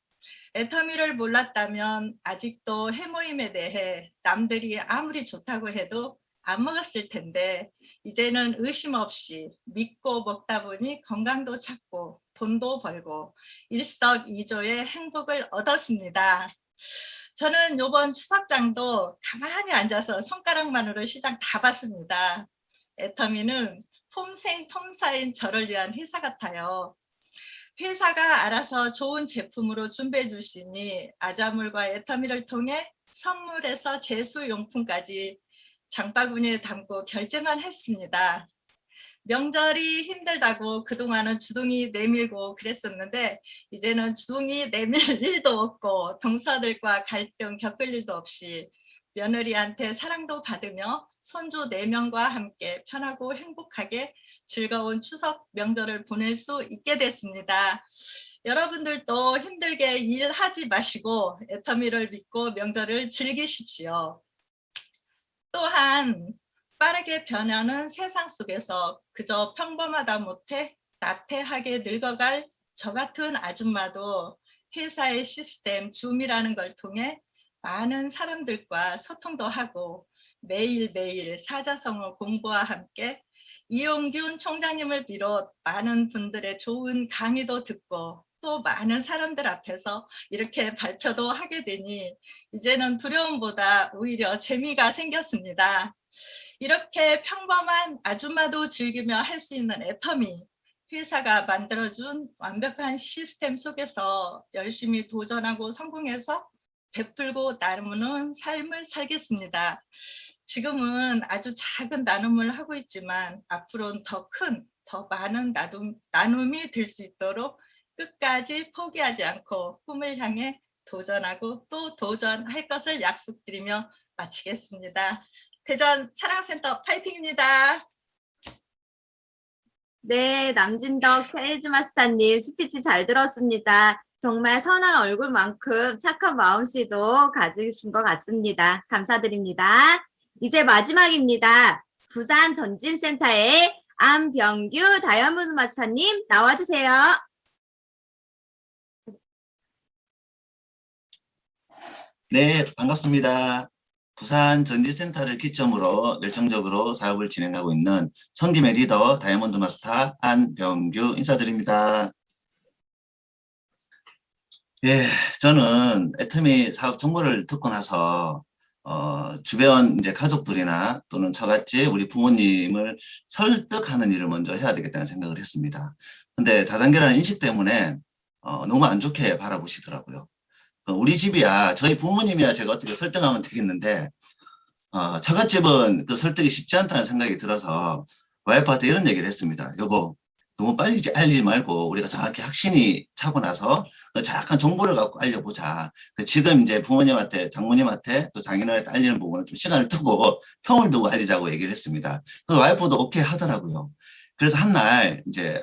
애터미를 몰랐다면 아직도 해모임에 대해 남들이 아무리 좋다고 해도 안 먹었을 텐데 이제는 의심 없이 믿고 먹다 보니 건강도 찾고 돈도 벌고 일석이조의 행복을 얻었습니다. 저는 이번 추석장도 가만히 앉아서 손가락만으로 시장 다 봤습니다. 애터미는 폼생폼사인 저를 위한 회사 같아요. 회사가 알아서 좋은 제품으로 준비해 주시니 아자물과 애터미를 통해 선물에서 제수용품까지 장바구니에 담고 결제만 했습니다. 명절이 힘들다고 그동안은 주둥이 내밀고 그랬었는데 이제는 주둥이 내밀 일도 없고 동서들과 갈등 겪을 일도 없이 며느리한테 사랑도 받으며 손주 4명과 함께 편하고 행복하게 즐거운 추석 명절을 보낼 수 있게 됐습니다. 여러분들도 힘들게 일하지 마시고 애터미를 믿고 명절을 즐기십시오. 또한 빠르게 변하는 세상 속에서 그저 평범하다 못해 나태하게 늙어갈 저 같은 아줌마도 회사의 시스템 줌이라는 걸 통해 많은 사람들과 소통도 하고 매일매일 사자성어 공부와 함께 이용균 총장님을 비롯 많은 분들의 좋은 강의도 듣고 또 많은 사람들 앞에서 이렇게 발표도 하게 되니 이제는 두려움보다 오히려 재미가 생겼습니다. 이렇게 평범한 아줌마도 즐기며 할 수 있는 애터미, 회사가 만들어준 완벽한 시스템 속에서 열심히 도전하고 성공해서 베풀고 나누는 삶을 살겠습니다. 지금은 아주 작은 나눔을 하고 있지만 앞으로는 더 큰, 더 많은 나눔이 될 수 있도록 끝까지 포기하지 않고 꿈을 향해 도전하고 또 도전할 것을 약속드리며 마치겠습니다. 대전 사랑센터 파이팅입니다. 네, 남진덕 세일즈 마스터님 스피치 잘 들었습니다. 정말 선한 얼굴만큼 착한 마음씨도 가지신 것 같습니다. 감사드립니다. 이제 마지막입니다. 부산 전진센터의 안병규 다이아몬드 마스터님 나와주세요. 네, 반갑습니다. 부산 전지센터를 기점으로 열정적으로 사업을 진행하고 있는 성김의 리더 다이아몬드 마스터 안병규 인사드립니다. 예, 저는 애터미 사업 정보를 듣고 나서 주변 이제 가족들이나 또는 저같이 우리 부모님을 설득하는 일을 먼저 해야 되겠다는 생각을 했습니다. 근데 다단계라는 인식 때문에 너무 안 좋게 바라보시더라고요. 우리 집이야, 저희 부모님이야 제가 어떻게 설득하면 되겠는데 처갓집은 그 설득이 쉽지 않다는 생각이 들어서 와이프한테 이런 얘기를 했습니다. 여보, 너무 빨리 알리지 말고 우리가 정확히 확신이 차고 나서 정확한 정보를 갖고 알려보자. 지금 이제 부모님한테, 장모님한테 또 장인어른한테 알리는 부분은 좀 시간을 두고 텀을 두고 알리자고 얘기를 했습니다. 그래서 와이프도 오케이 하더라고요. 그래서 한 날 이제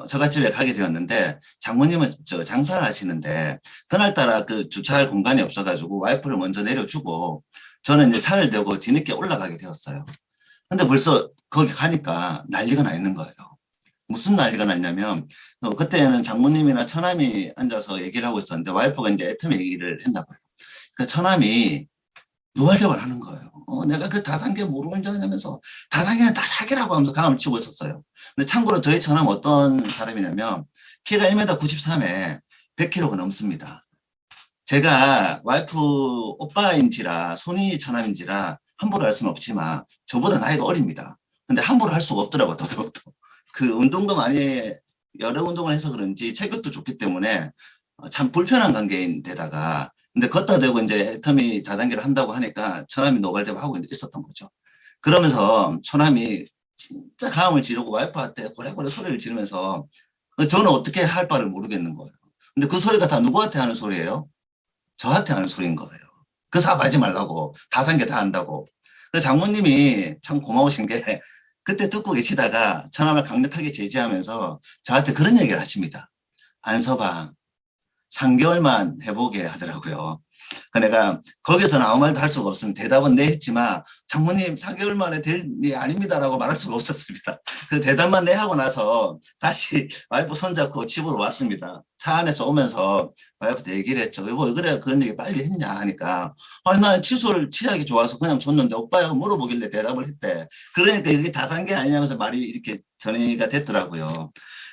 저갓집에 가게 되었는데 장모님은 장사를 하시는데 그날따라 그 주차할 공간이 없어가지고 와이프를 먼저 내려주고 저는 이제 차를 대고 뒤늦게 올라가게 되었어요. 근데 벌써 거기 가니까 난리가 나 있는 거예요. 무슨 난리가 났냐면 그때는 장모님이나 처남이 앉아서 얘기를 하고 있었는데 와이프가 이제 애터미 얘기를 했나 봐요. 그 처남이 노발대발 하는 거예요. 내가 그 다단계 모르는 줄 아냐면서 다단계는 다 사기라고 하면서 강을 치고 있었어요. 근데 참고로 저희 처남 어떤 사람이냐면 키가 1m 93에 100kg가 넘습니다. 제가 와이프 오빠인지라 손이 처남인지라 함부로 할 수는 없지만 저보다 나이가 어립니다. 근데 함부로 할 수가 없더라고요. 더더욱더. 그 운동도 많이 여러 운동을 해서 그런지 체격도 좋기 때문에 참 불편한 관계인데다가 근데 걷다 대고 이제 애터미 다단계를 한다고 하니까 처남이 노발대발 하고 있었던 거죠. 그러면서 처남이 진짜 가음을 지르고 와이프한테 고래고래 소리를 지르면서 저는 어떻게 할 바를 모르겠는 거예요. 근데 그 소리가 다 누구한테 하는 소리예요? 저한테 하는 소리인 거예요. 그 사업 하지 말라고 다단계 다 한다고. 그래서 장모님이 참 고마우신 게 그때 듣고 계시다가 처남을 강력하게 제지하면서 저한테 그런 얘기를 하십니다. 안서방 3개월만 해보게 하더라고요. 내가 거기서는 아무 말도 할 수가 없으면 대답은 네 했지만 장모님 4개월 만에 될 일이 아닙니다라고 말할 수가 없었습니다. 그 대답만 네 하고 나서 다시 와이프 손잡고 집으로 왔습니다. 차 안에서 오면서 와이프한테 얘기를 했죠. 여보 왜 그래 그런 얘기 빨리 했냐 하니까 아니 난 칫솔 치약이 좋아서 그냥 줬는데 오빠가 물어보길래 대답을 했대. 그러니까 이게 다단계 아니냐면서 말이 이렇게 전이가 됐더라고요.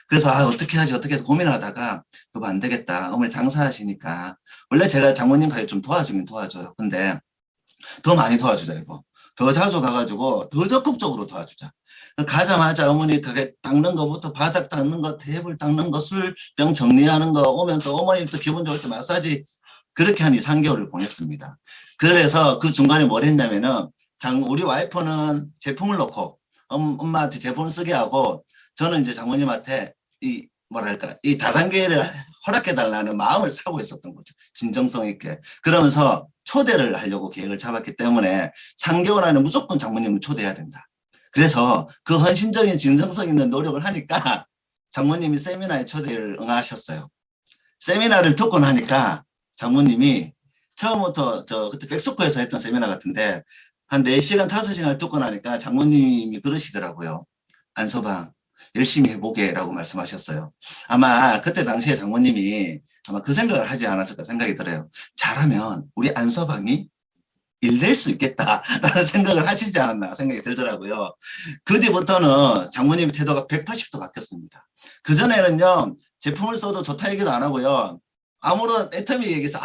그래서 어떻게 하지 어떻게 해서 고민하다가 그거 안 되겠다. 어머니 장사하시니까 원래 제가 장모님 가게 좀 도와주긴 도와줘요. 근데 더 많이 도와주자 이거. 더 자주 가가지고 더 적극적으로 도와주자. 가자마자 어머니 가게 닦는 거부터 바닥 닦는 거 테이블 닦는 거 술병 정리하는 거 오면 또 어머니 또 기분 좋을 때 마사지 그렇게 한 2, 3개월을 보냈습니다. 그래서 그 중간에 뭘 했냐면은 우리 와이프는 제품을 넣고 엄마한테 제본 쓰게 하고 저는 이제 장모님한테 이 뭐랄까 이 다단계를 허락해달라는 마음을 사고 있었던 거죠. 진정성 있게. 그러면서 초대를 하려고 계획을 잡았기 때문에 3개월 안에 무조건 장모님을 초대해야 된다. 그래서 그 헌신적인 진정성 있는 노력을 하니까 장모님이 세미나에 초대를 응하셨어요. 세미나를 듣고 나니까 장모님이 처음부터 그때 백스코에서 했던 세미나 같은데 한 4시간, 5시간을 듣고 나니까 장모님이 그러시더라고요. 안서방 열심히 해보게라고 말씀하셨어요. 아마 그때 당시에 장모님이 아마 그 생각을 하지 않았을까 생각이 들어요. 잘하면 우리 안서방이 일 낼 수 있겠다라는 생각을 하시지 않았나 생각이 들더라고요. 그 뒤부터는 장모님의 태도가 180도 바뀌었습니다. 그전에는요, 제품을 써도 좋다 얘기도 안 하고요. 아무런 애터미 얘기해서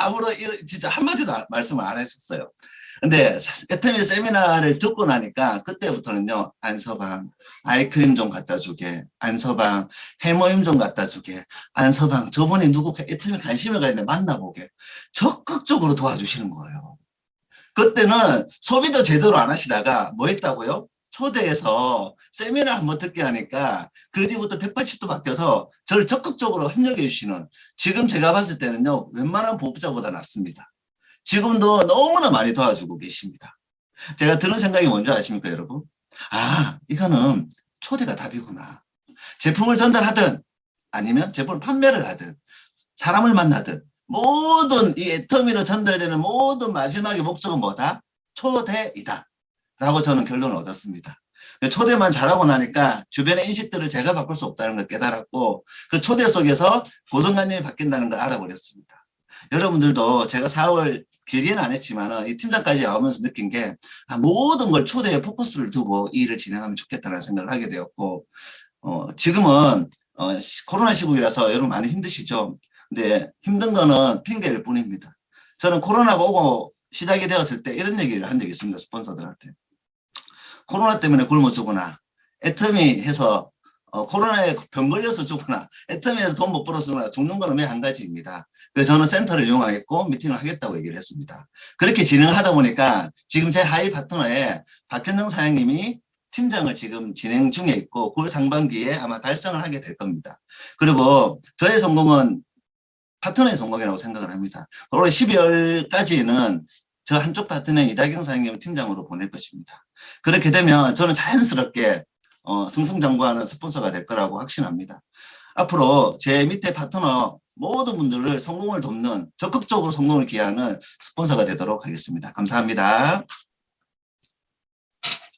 진짜 한마디도 말씀을 안 했었어요. 근데 애터미 세미나를 듣고 나니까 그때부터는요, 안서방 아이크림 좀 갖다 주게, 안서방 해모임 좀 갖다 주게, 안서방 저분이 누구 애터미 관심을 가지는데 만나보게 적극적으로 도와주시는 거예요. 그때는 소비도 제대로 안 하시다가 뭐 했다고요? 초대해서 세미나 한번 듣게 하니까 그 뒤부터 180도 바뀌어서 저를 적극적으로 협력해 주시는, 지금 제가 봤을 때는요, 웬만한 보호자보다 낫습니다. 지금도 너무나 많이 도와주고 계십니다. 제가 드는 생각이 뭔지 아십니까, 여러분? 아, 이거는 초대가 답이구나. 제품을 전달하든 아니면 제품을 판매를 하든 사람을 만나든 모든 이 애터미로 전달되는 모든 마지막의 목적은 뭐다? 초대이다 라고 저는 결론을 얻었습니다. 초대만 잘하고 나니까 주변의 인식들을 제가 바꿀 수 없다는 걸 깨달았고, 그 초대 속에서 고정관념이 바뀐다는 걸 알아버렸습니다. 여러분들도 제가 4월 길게는 안 했지만 이 팀장까지 와보면서 느낀 게 모든 걸 초대에 포커스를 두고 이 일을 진행하면 좋겠다는 생각을 하게 되었고, 지금은 코로나 시국이라서 여러분 많이 힘드시죠? 근데 힘든 거는 핑계일 뿐입니다. 저는 코로나가 오고 시작이 되었을 때 이런 얘기를 한 적이 있습니다. 스폰서들한테. 코로나 때문에 굶어 죽거나 애터미 해서 코로나에 병 걸려서 죽거나 애터미에서 돈 못 벌어서 죽거나 죽는 거는 매 한 가지입니다. 그래서 저는 센터를 이용하겠고 미팅을 하겠다고 얘기를 했습니다. 그렇게 진행을 하다 보니까 지금 제 하이 파트너에 박현정 사장님이 팀장을 지금 진행 중에 있고 9월 상반기에 아마 달성을 하게 될 겁니다. 그리고 저의 성공은 파트너의 성공이라고 생각을 합니다. 올해 12월까지는 저 한쪽 파트너인 이다경 사장님을 팀장으로 보낼 것입니다. 그렇게 되면 저는 자연스럽게 승승장구하는 스폰서가 될 거라고 확신합니다. 앞으로 제 밑에 파트너 모든 분들을 성공을 돕는, 적극적으로 성공을 기하는 스폰서가 되도록 하겠습니다. 감사합니다.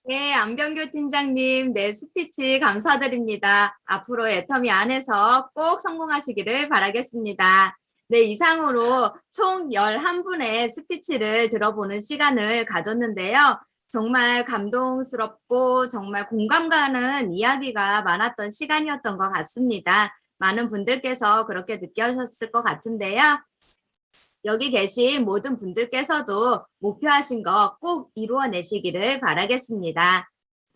네, 안병규 팀장님, 네, 스피치 감사드립니다. 앞으로 애터미 안에서 꼭 성공하시기를 바라겠습니다. 네, 이상으로 총 11분의 스피치를 들어보는 시간을 가졌는데요. 정말 감동스럽고 정말 공감 가는 이야기가 많았던 시간이었던 것 같습니다. 많은 분들께서 그렇게 느껴졌을 것 같은데요. 여기 계신 모든 분들께서도 목표하신 거 꼭 이루어내시기를 바라겠습니다.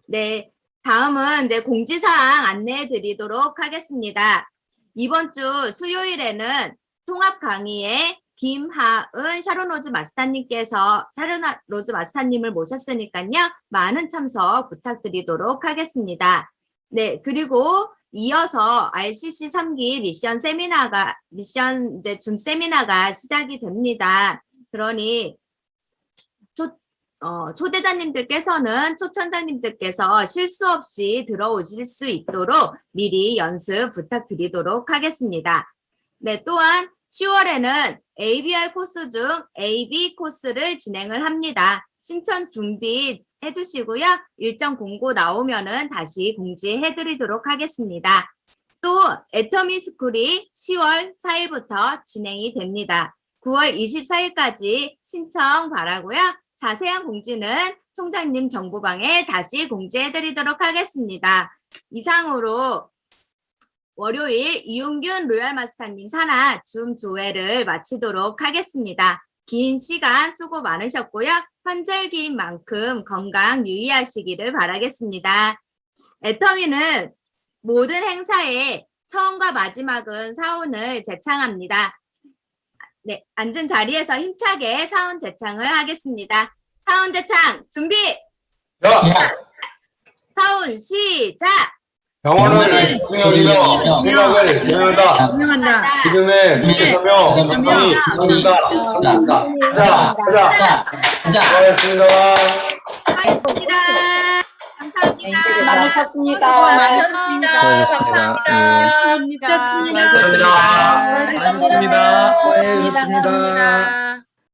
네, 다음은 이제 공지사항 안내해 드리도록 하겠습니다. 이번 주 수요일에는 통합 강의에 김하은 샤론로즈 마스터님께서 샤론로즈 마스터님을 모셨으니까요. 많은 참석 부탁드리도록 하겠습니다. 네, 그리고 이어서 RCC 3기 미션 이제 줌 세미나가 시작이 됩니다. 그러니 초대자님들께서는 초청자님들께서 실수 없이 들어오실 수 있도록 미리 연습 부탁드리도록 하겠습니다. 네, 또한 10월에는 ABR 코스 중 AB 코스를 진행을 합니다. 신청 준비해 주시고요. 일정 공고 나오면은 다시 공지해 드리도록 하겠습니다. 또 애터미 스쿨이 10월 4일부터 진행이 됩니다. 9월 24일까지 신청 바라고요. 자세한 공지는 총장님 정보방에 다시 공지해 드리도록 하겠습니다. 이상으로 월요일 이용균 로얄마스터님 산하 줌 조회를 마치도록 하겠습니다. 긴 시간 수고 많으셨고요. 환절기인 만큼 건강 유의하시기를 바라겠습니다. 애터미는 모든 행사의 처음과 마지막은 사운을 제창합니다. 네, 앉은 자리에서 힘차게 사운 제창을 하겠습니다. 사운 제창 준비! 서운 시작. 병원을 소명하며 생각을 소명한다. 지금의 믿음의 선이 선이다. 가자. 수고하셨습니다. 감사합니다. 많이 쳤습니다. 감사합니다. 수고하셨습니다. 수고하셨습니다.